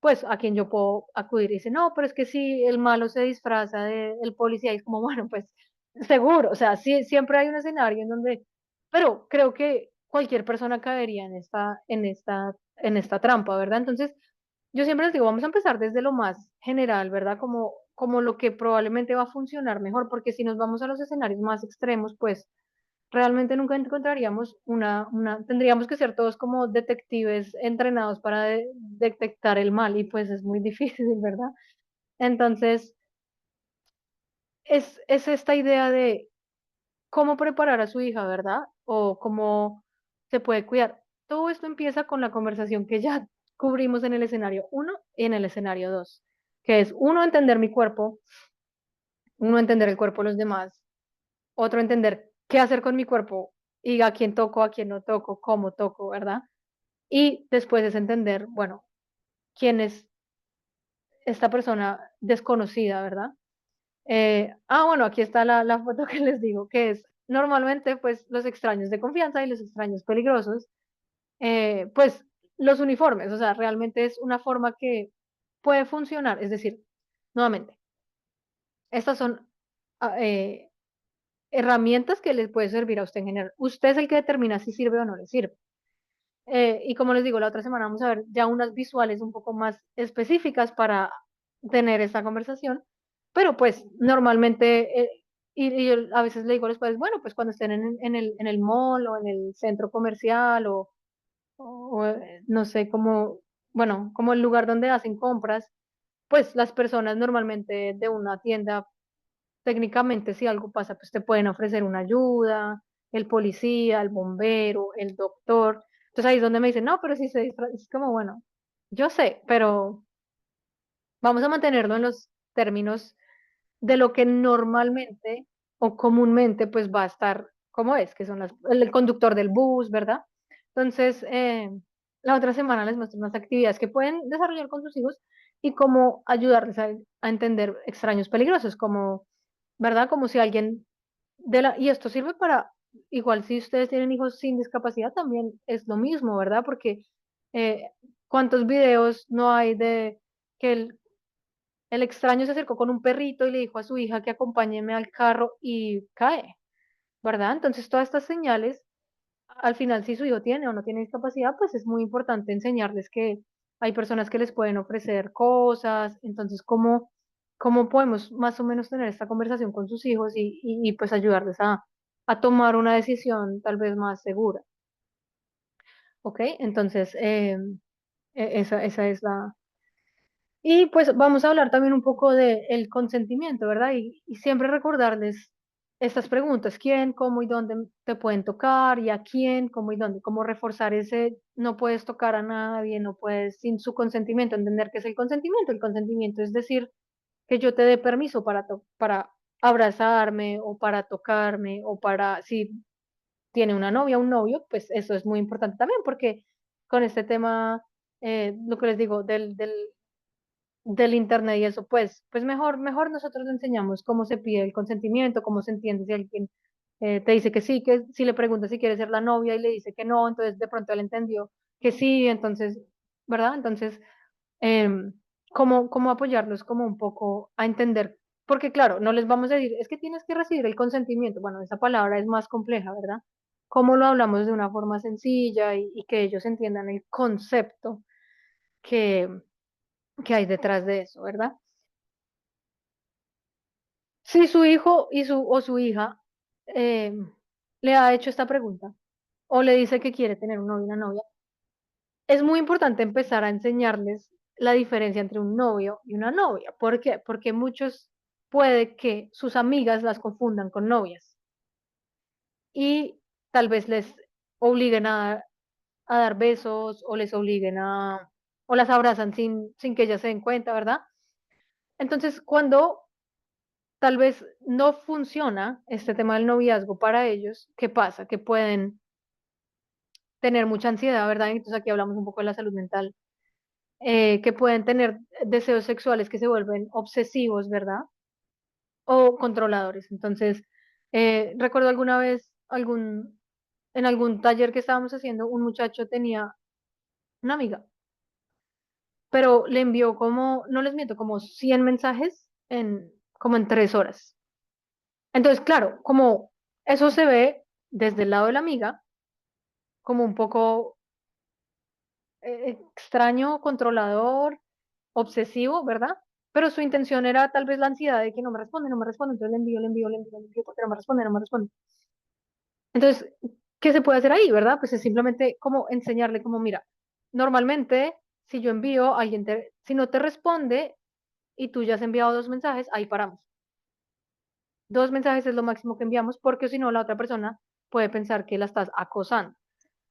pues a quien yo puedo acudir y dice, no, pero es que si el malo se disfraza del policía, y es como, bueno, pues seguro, o sea, sí, siempre hay un escenario en donde, pero creo que cualquier persona caería en esta trampa, ¿verdad? Entonces, yo siempre les digo, vamos a empezar desde lo más general, ¿verdad? Como lo que probablemente va a funcionar mejor, porque si nos vamos a los escenarios más extremos, pues realmente nunca encontraríamos tendríamos que ser todos como detectives entrenados para detectar el mal y pues es muy difícil, ¿verdad? Entonces, es esta idea de cómo preparar a su hija, ¿verdad? O cómo se puede cuidar. Todo esto empieza con la conversación que ya cubrimos en el escenario uno y en el escenario 2, que es uno, entender mi cuerpo, uno, entender el cuerpo de los demás, otro, entender qué hacer con mi cuerpo y a quién toco, a quién no toco, cómo toco, ¿verdad? Y después es entender, bueno, quién es esta persona desconocida, ¿verdad? Bueno, aquí está la foto que les digo, que es normalmente pues los extraños de confianza y los extraños peligrosos, pues los uniformes, o sea, realmente es una forma que puede funcionar, es decir, nuevamente, estas son herramientas que les puede servir a usted en general. Usted es el que determina si sirve o no le sirve. Y como les digo, la otra semana vamos a ver ya unas visuales un poco más específicas para tener esta conversación, pero pues normalmente, y yo a veces le digo a los padres, bueno, pues cuando estén en el mall o en el centro comercial o no sé, como, bueno, como el lugar donde hacen compras, pues las personas normalmente de una tienda, técnicamente si algo pasa, pues te pueden ofrecer una ayuda, el policía, el bombero, el doctor. Entonces ahí es donde me dicen, no, pero si se disfraza, es como, bueno, yo sé, pero vamos a mantenerlo en los términos de lo que normalmente o comúnmente pues va a estar como es, que son el conductor del bus, ¿verdad? Entonces, la otra semana les muestro unas actividades que pueden desarrollar con sus hijos y cómo ayudarles a entender extraños peligrosos, como, ¿verdad? Como si alguien y esto sirve para, igual si ustedes tienen hijos sin discapacidad, también es lo mismo, ¿verdad? Porque eh, ¿cuántos videos no hay de que el extraño se acercó con un perrito y le dijo a su hija que acompáñeme al carro y cae, ¿verdad? Entonces, todas estas señales, al final, si su hijo tiene o no tiene discapacidad, pues es muy importante enseñarles que hay personas que les pueden ofrecer cosas. Entonces, ¿cómo podemos más o menos tener esta conversación con sus hijos y pues ayudarles a tomar una decisión tal vez más segura? ¿Ok? Entonces, esa es la, y pues vamos a hablar también un poco del consentimiento, ¿verdad? Y siempre recordarles estas preguntas: ¿quién, cómo y dónde te pueden tocar? ¿Y a quién, cómo y dónde? Cómo reforzar ese, no puedes tocar a nadie, no puedes sin su consentimiento, entender qué es el consentimiento. El consentimiento es decir que yo te dé permiso para abrazarme o para tocarme o para, si tiene una novia, un novio, pues eso es muy importante también porque con este tema, lo que les digo, del internet y eso, pues mejor nosotros le enseñamos cómo se pide el consentimiento, cómo se entiende si alguien te dice que sí, que si le pregunta si quiere ser la novia y le dice que no, entonces de pronto él entendió que sí, entonces, ¿verdad? Entonces, em, cómo apoyarlos como un poco a entender, porque claro, no les vamos a decir, es que tienes que recibir el consentimiento, bueno, esa palabra es más compleja, ¿verdad? ¿Cómo lo hablamos de una forma sencilla y que ellos entiendan el concepto que, que hay detrás de eso, ¿verdad? Si su hijo o su hija eh, le ha hecho esta pregunta o le dice que quiere tener un novio y una novia, es muy importante empezar a enseñarles la diferencia entre un novio y una novia. ¿Por qué? Porque muchos puede que sus amigas las confundan con novias y tal vez les obliguen a dar besos o les obliguen o las abrazan sin que ellas se den cuenta, ¿verdad? Entonces, cuando tal vez no funciona este tema del noviazgo para ellos, ¿qué pasa? Que pueden tener mucha ansiedad, ¿verdad? Entonces aquí hablamos un poco de la salud mental, que pueden tener deseos sexuales que se vuelven obsesivos, ¿verdad? O controladores. Entonces, recuerdo alguna vez, en algún taller que estábamos haciendo, un muchacho tenía una amiga, pero le envió como, no les miento, como 100 mensajes como en 3 horas. Entonces, claro, como eso se ve desde el lado de la amiga, como un poco extraño, controlador, obsesivo, ¿verdad? Pero su intención era tal vez la ansiedad de que no me responde, no me responde, entonces le envío, porque no me responde, no me responde. Entonces, ¿qué se puede hacer ahí, verdad? Pues es simplemente como enseñarle como, mira, normalmente si yo envío, si no te responde y tú ya has enviado 2 mensajes, ahí paramos. 2 mensajes es lo máximo que enviamos porque si no, la otra persona puede pensar que la estás acosando.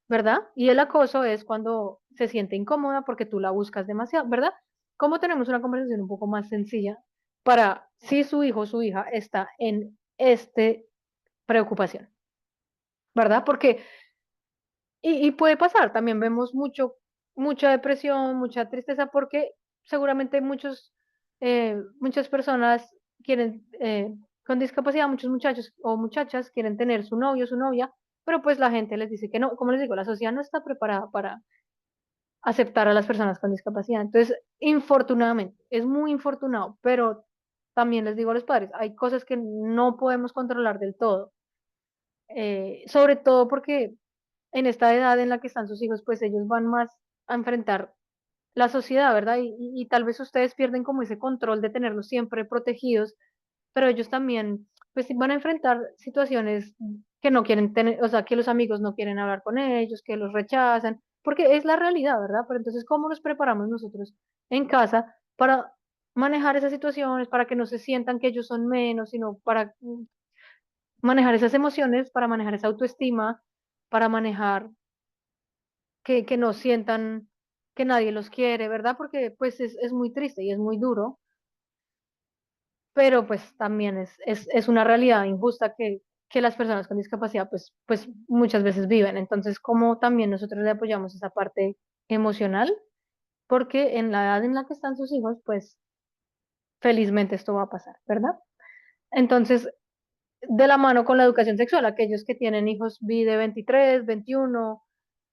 ¿Verdad? Y el acoso es cuando se siente incómoda porque tú la buscas demasiado, ¿verdad? ¿Cómo tenemos una conversación un poco más sencilla para si su hijo o su hija está en este preocupación, ¿verdad? Porque, y puede pasar, también vemos mucha depresión, mucha tristeza, porque seguramente muchas personas quieren, con discapacidad, muchos muchachos o muchachas quieren tener su novio, su novia, pero pues la gente les dice que no, como les digo, la sociedad no está preparada para aceptar a las personas con discapacidad. Entonces, infortunadamente, es muy infortunado, pero también les digo a los padres, hay cosas que no podemos controlar del todo, sobre todo porque en esta edad en la que están sus hijos, pues ellos van más a enfrentar la sociedad, ¿verdad? Y tal vez ustedes pierden como ese control de tenerlos siempre protegidos, pero ellos también, pues van a enfrentar situaciones que no quieren tener, o sea, que los amigos no quieren hablar con ellos, que los rechazan, porque es la realidad, ¿verdad? Pero entonces, ¿cómo nos preparamos nosotros en casa para manejar esas situaciones, para que no se sientan que ellos son menos, sino para manejar esas emociones, para manejar esa autoestima, para manejar que no sientan que nadie los quiere, ¿verdad? Porque pues es muy triste y es muy duro, pero pues también es una realidad injusta que las personas con discapacidad pues muchas veces viven. Entonces, ¿cómo también nosotros le apoyamos esa parte emocional? Porque en la edad en la que están sus hijos, pues felizmente esto va a pasar, ¿verdad? Entonces, de la mano con la educación sexual, aquellos que tienen hijos de 23, 21,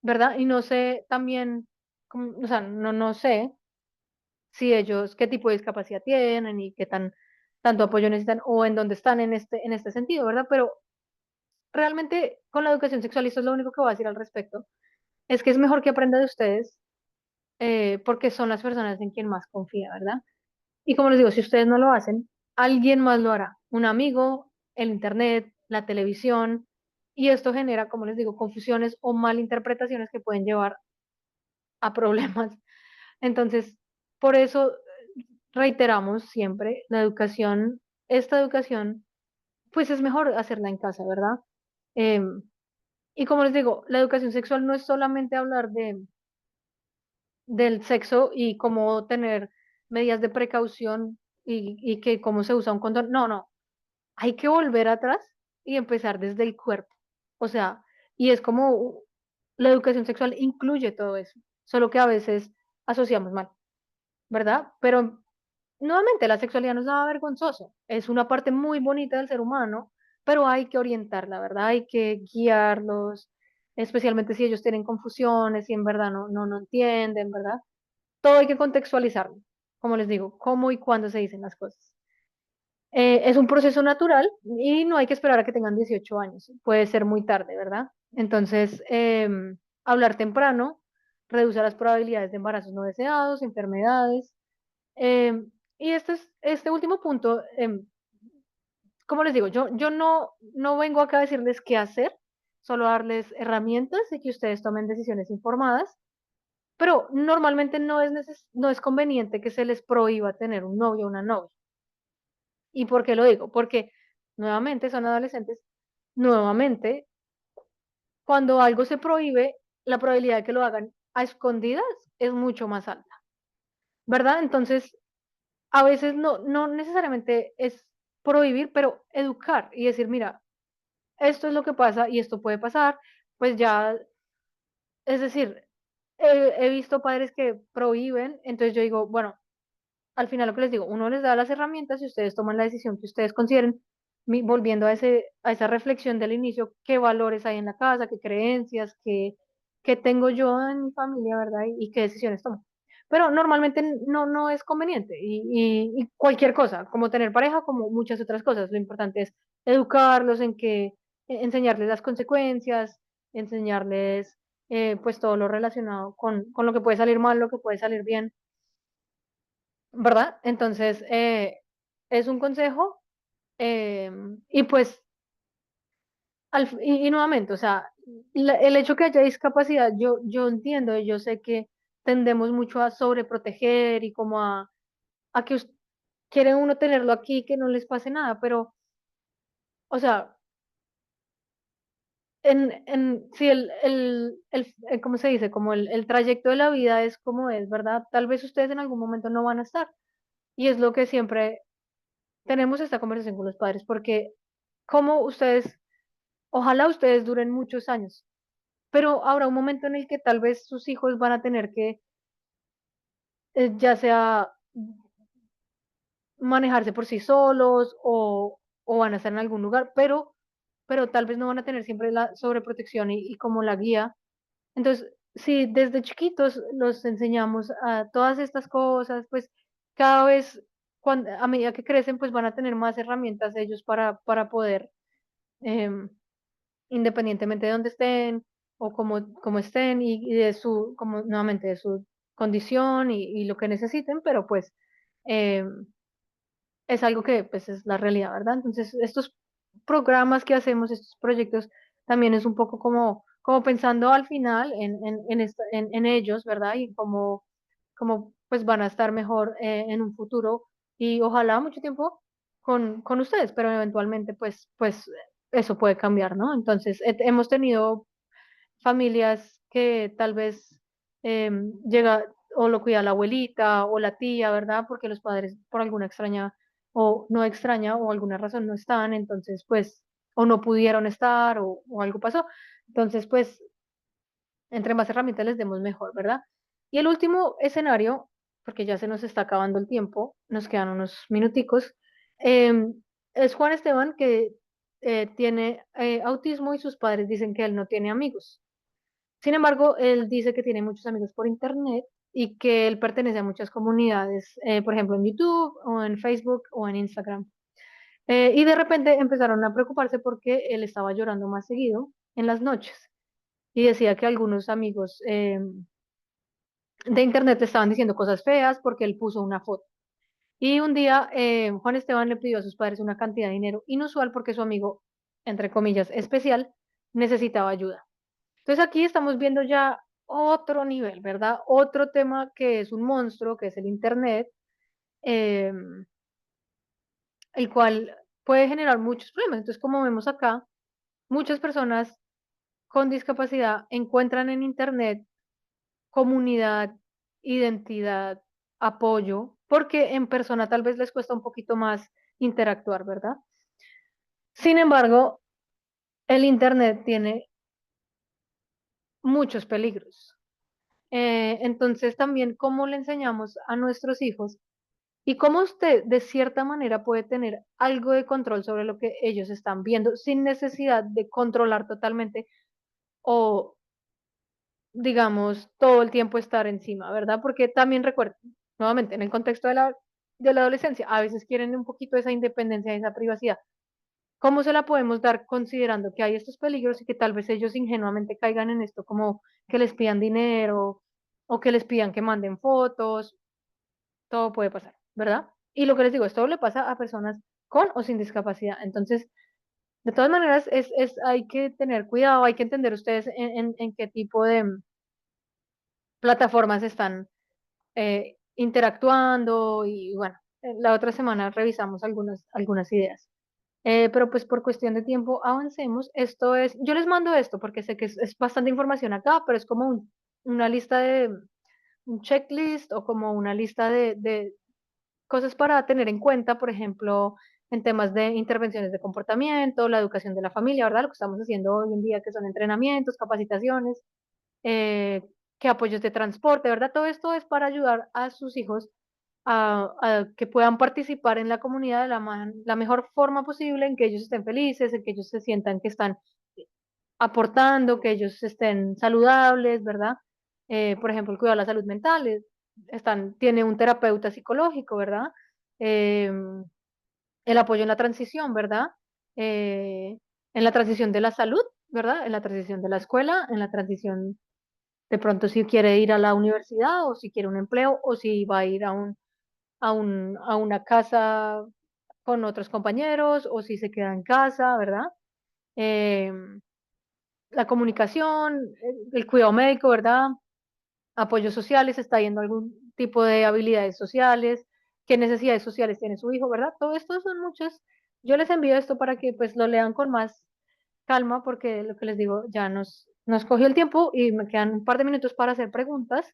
¿verdad? Y no sé también, o sea, no sé si ellos, qué tipo de discapacidad tienen y qué tanto apoyo necesitan o en dónde están en este sentido, ¿verdad? Pero realmente con la educación sexual, y esto es lo único que voy a decir al respecto, es que es mejor que aprenda de ustedes porque son las personas en quien más confía, ¿verdad? Y como les digo, si ustedes no lo hacen, alguien más lo hará, un amigo, el internet, la televisión, y esto genera, como les digo, confusiones o malinterpretaciones que pueden llevar a problemas. Entonces, por eso reiteramos siempre, la educación, esta educación, pues es mejor hacerla en casa, ¿verdad? Em, y como les digo, la educación sexual no es solamente hablar del sexo y cómo tener medidas de precaución y que cómo se usa un condón. No, no, hay que volver atrás y empezar desde el cuerpo. O sea, y es como la educación sexual incluye todo eso, solo que a veces asociamos mal, ¿verdad? Pero nuevamente, la sexualidad no es nada vergonzoso, es una parte muy bonita del ser humano, pero hay que orientarla, ¿verdad? Hay que guiarlos, especialmente si ellos tienen confusiones y en verdad no entienden, ¿verdad? Todo hay que contextualizarlo, como les digo, cómo y cuándo se dicen las cosas. Es un proceso natural y no hay que esperar a que tengan 18 años, puede ser muy tarde, ¿verdad? Entonces, hablar temprano reduce las probabilidades de embarazos no deseados, enfermedades. Y este último punto, como les digo, yo no vengo acá a decirles qué hacer, solo darles herramientas y que ustedes tomen decisiones informadas, pero normalmente no es conveniente que se les prohíba tener un novio o una novia. ¿Y por qué lo digo? Porque nuevamente son adolescentes, nuevamente, cuando algo se prohíbe, la probabilidad de que lo hagan a escondidas es mucho más alta, ¿verdad? Entonces, a veces no necesariamente es prohibir, pero educar y decir, mira, esto es lo que pasa y esto puede pasar, pues ya, es decir, he visto padres que prohíben, entonces yo digo, bueno, al final lo que les digo, uno les da las herramientas y ustedes toman la decisión que ustedes consideren, volviendo a esa reflexión del inicio, qué valores hay en la casa, qué creencias, qué tengo yo en mi familia, ¿verdad? Y qué decisiones tomo. Pero normalmente no es conveniente y cualquier cosa, como tener pareja, como muchas otras cosas, lo importante es educarlos en que, enseñarles las consecuencias, enseñarles pues todo lo relacionado con lo que puede salir mal, lo que puede salir bien, ¿verdad? Entonces, es un consejo eh, y pues, y nuevamente, o sea, el hecho que haya discapacidad, yo entiendo, y yo sé que tendemos mucho a sobreproteger y como a que quiere uno tenerlo aquí, que no les pase nada, pero, o sea, si ¿cómo se dice? Como el trayecto de la vida es como es, ¿verdad? Tal vez ustedes en algún momento no van a estar. Y es lo que siempre tenemos esta conversación con los padres, porque como ustedes, ojalá ustedes duren muchos años, pero habrá un momento en el que tal vez sus hijos van a tener que, ya sea manejarse por sí solos o van a estar en algún lugar, pero tal vez no van a tener siempre la sobreprotección y como la guía. Entonces, si desde chiquitos los enseñamos a todas estas cosas, pues cada vez a medida que crecen, pues van a tener más herramientas ellos para poder, em, independientemente de dónde estén o cómo estén y de su, como nuevamente, de su condición y lo que necesiten, pero pues em, es algo que pues es la realidad, ¿verdad? Entonces, estos programas que hacemos, estos proyectos, también es un poco como pensando al final en ellos, ¿verdad? Y cómo pues van a estar mejor en un futuro y ojalá mucho tiempo con ustedes, pero eventualmente pues eso puede cambiar, ¿no? Entonces, hemos tenido familias que tal vez llega o lo cuida la abuelita o la tía, ¿verdad? Porque los padres por alguna extraña o no extraña o alguna razón no están, entonces pues o no pudieron estar o algo pasó. Entonces pues entre más herramientas les demos mejor, ¿verdad? Y el último escenario, porque ya se nos está acabando el tiempo, nos quedan unos minuticos, em, es Juan Esteban que tiene autismo y sus padres dicen que él no tiene amigos. Sin embargo, él dice que tiene muchos amigos por internet y que él pertenece a muchas comunidades, por ejemplo, en YouTube o en Facebook o en Instagram. Y de repente empezaron a preocuparse porque él estaba llorando más seguido en las noches y decía que algunos amigos de internet le estaban diciendo cosas feas porque él puso una foto. Y un día Juan Esteban le pidió a sus padres una cantidad de dinero inusual porque su amigo, entre comillas, especial, necesitaba ayuda. Entonces aquí estamos viendo ya otro nivel, ¿verdad? Otro tema que es un monstruo, que es el Internet, eh, el cual puede generar muchos problemas. Entonces, como vemos acá, muchas personas con discapacidad encuentran en Internet comunidad, identidad, apoyo, porque en persona tal vez les cuesta un poquito más interactuar, ¿verdad? Sin embargo, el Internet tiene muchos peligros. Entonces, también, ¿cómo le enseñamos a nuestros hijos y cómo usted de cierta manera puede tener algo de control sobre lo que ellos están viendo sin necesidad de controlar totalmente o, digamos, todo el tiempo estar encima, ¿verdad? Porque también recuerdo, nuevamente, en el contexto de la adolescencia, a veces quieren un poquito esa independencia, esa privacidad. ¿Cómo se la podemos dar considerando que hay estos peligros y que tal vez ellos ingenuamente caigan en esto como que les pidan dinero o que les pidan que manden fotos? Todo puede pasar, ¿verdad? Y lo que les digo, esto le pasa a personas con o sin discapacidad. Entonces, de todas maneras, hay que tener cuidado, hay que entender ustedes en qué tipo de plataformas están interactuando y bueno, la otra semana revisamos algunas ideas. Pero pues por cuestión de tiempo avancemos. Esto es, yo les mando esto porque sé que es bastante información acá, pero es como una lista un checklist o como una lista de cosas para tener en cuenta, por ejemplo, en temas de intervenciones de comportamiento, la educación de la familia, ¿verdad? Lo que estamos haciendo hoy en día, que son entrenamientos, capacitaciones, eh, que apoyos de transporte, ¿verdad? Todo esto es para ayudar a sus hijos a que puedan participar en la comunidad de la mejor forma posible, en que ellos estén felices, en que ellos se sientan que están aportando, que ellos estén saludables, ¿verdad? Por ejemplo, el cuidado de la salud mental, tiene un terapeuta psicológico, ¿verdad? Eh, el apoyo en la transición, ¿verdad? Eh, en la transición de la salud, ¿verdad? En la transición de la escuela, en la transición de pronto si quiere ir a la universidad o si quiere un empleo o si va a ir a una casa con otros compañeros o si se queda en casa, ¿verdad? Eh, la comunicación, el cuidado médico, ¿verdad? Apoyos sociales, está yendo algún tipo de habilidades sociales, qué necesidades sociales tiene su hijo, ¿verdad? Todo esto son muchas. Yo les envío esto para que pues lo lean con más calma porque lo que les digo, ya nos cogió el tiempo y me quedan un par de minutos para hacer preguntas.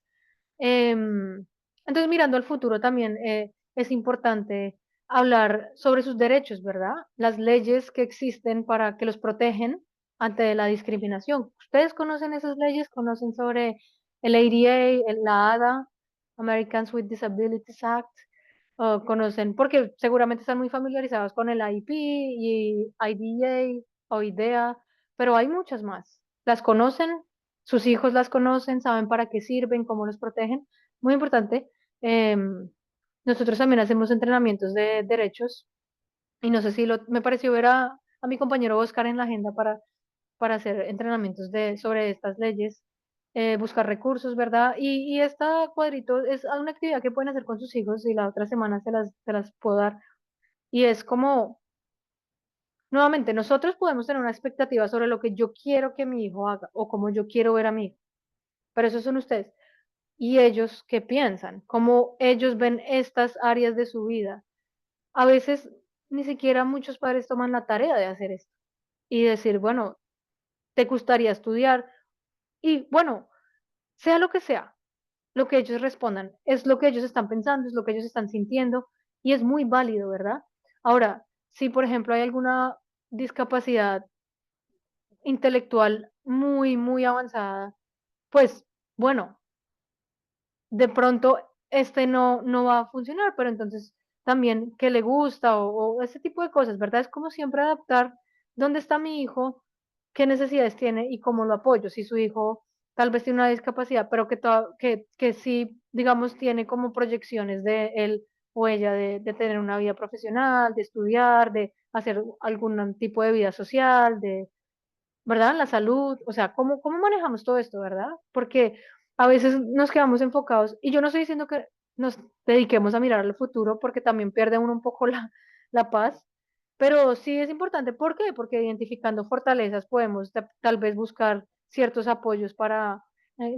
Entonces, mirando al futuro también es importante hablar sobre sus derechos, ¿verdad? Las leyes que existen para que los protegen ante la discriminación. ¿Ustedes conocen esas leyes? ¿Conocen sobre el ADA, la ADA, Americans with Disabilities Act? ¿O conocen? Porque seguramente están muy familiarizados con el IP y IDEA o IDEA, pero hay muchas más. ¿Las conocen? Sus hijos las conocen, saben para qué sirven, cómo los protegen. Muy importante. Nosotros también hacemos entrenamientos de derechos y no sé si me pareció ver a mi compañero Oscar en la agenda para hacer entrenamientos sobre estas leyes, buscar recursos, ¿verdad? Y esta cuadrito es una actividad que pueden hacer con sus hijos y la otra semana se las puedo dar. Y es como, nuevamente, nosotros podemos tener una expectativa sobre lo que yo quiero que mi hijo haga o cómo yo quiero ver a mi hijo, pero esos son ustedes. ¿Y ellos qué piensan? ¿Cómo ellos ven estas áreas de su vida? A veces ni siquiera muchos padres toman la tarea de hacer esto y decir, bueno, ¿te gustaría estudiar? Y bueno, sea lo que ellos respondan, es lo que ellos están pensando, es lo que ellos están sintiendo y es muy válido, ¿verdad? Ahora, si por ejemplo hay alguna discapacidad intelectual muy, muy avanzada, pues bueno, de pronto no va a funcionar, pero entonces también qué le gusta o ese tipo de cosas, ¿verdad? Es como siempre adaptar dónde está mi hijo, qué necesidades tiene y cómo lo apoyo. Si su hijo tal vez tiene una discapacidad, pero que sí, digamos, tiene como proyecciones de él o ella de tener una vida profesional, de estudiar, de hacer algún tipo de vida social, ¿verdad? La salud, o sea, ¿cómo manejamos todo esto, verdad? Porque a veces nos quedamos enfocados, y yo no estoy diciendo que nos dediquemos a mirar al futuro, porque también pierde uno un poco la paz, pero sí es importante. ¿Por qué? Porque identificando fortalezas podemos tal vez buscar ciertos apoyos para,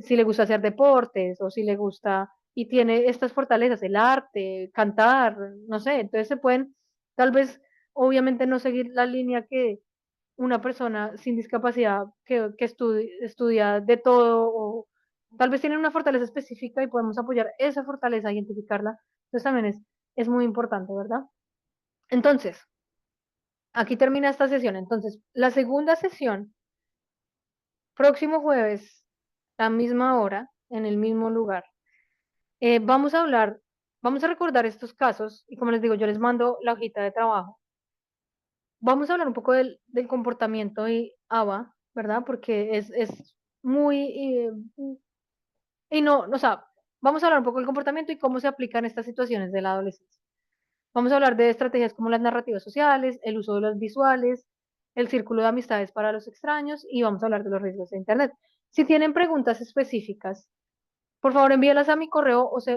si le gusta hacer deportes o si le gusta y tiene estas fortalezas, el arte, cantar, no sé, entonces se pueden tal vez, obviamente no seguir la línea que una persona sin discapacidad que estudia de todo o tal vez tiene una fortaleza específica y podemos apoyar esa fortaleza, identificarla. Entonces también es muy importante, ¿verdad? Entonces, aquí termina esta sesión. Entonces, la segunda sesión, próximo jueves, la misma hora, en el mismo lugar. Vamos a hablar, vamos a recordar estos casos y como les digo, yo les mando la hojita de trabajo. Vamos a hablar un poco del comportamiento y ABA, ¿verdad? Porque es muy, y no, o sea, vamos a hablar un poco del comportamiento y cómo se aplican estas situaciones de la adolescencia. Vamos a hablar de estrategias como las narrativas sociales, el uso de los visuales, el círculo de amistades para los extraños y vamos a hablar de los riesgos de Internet. Si tienen preguntas específicas, por favor envíelas a mi correo o se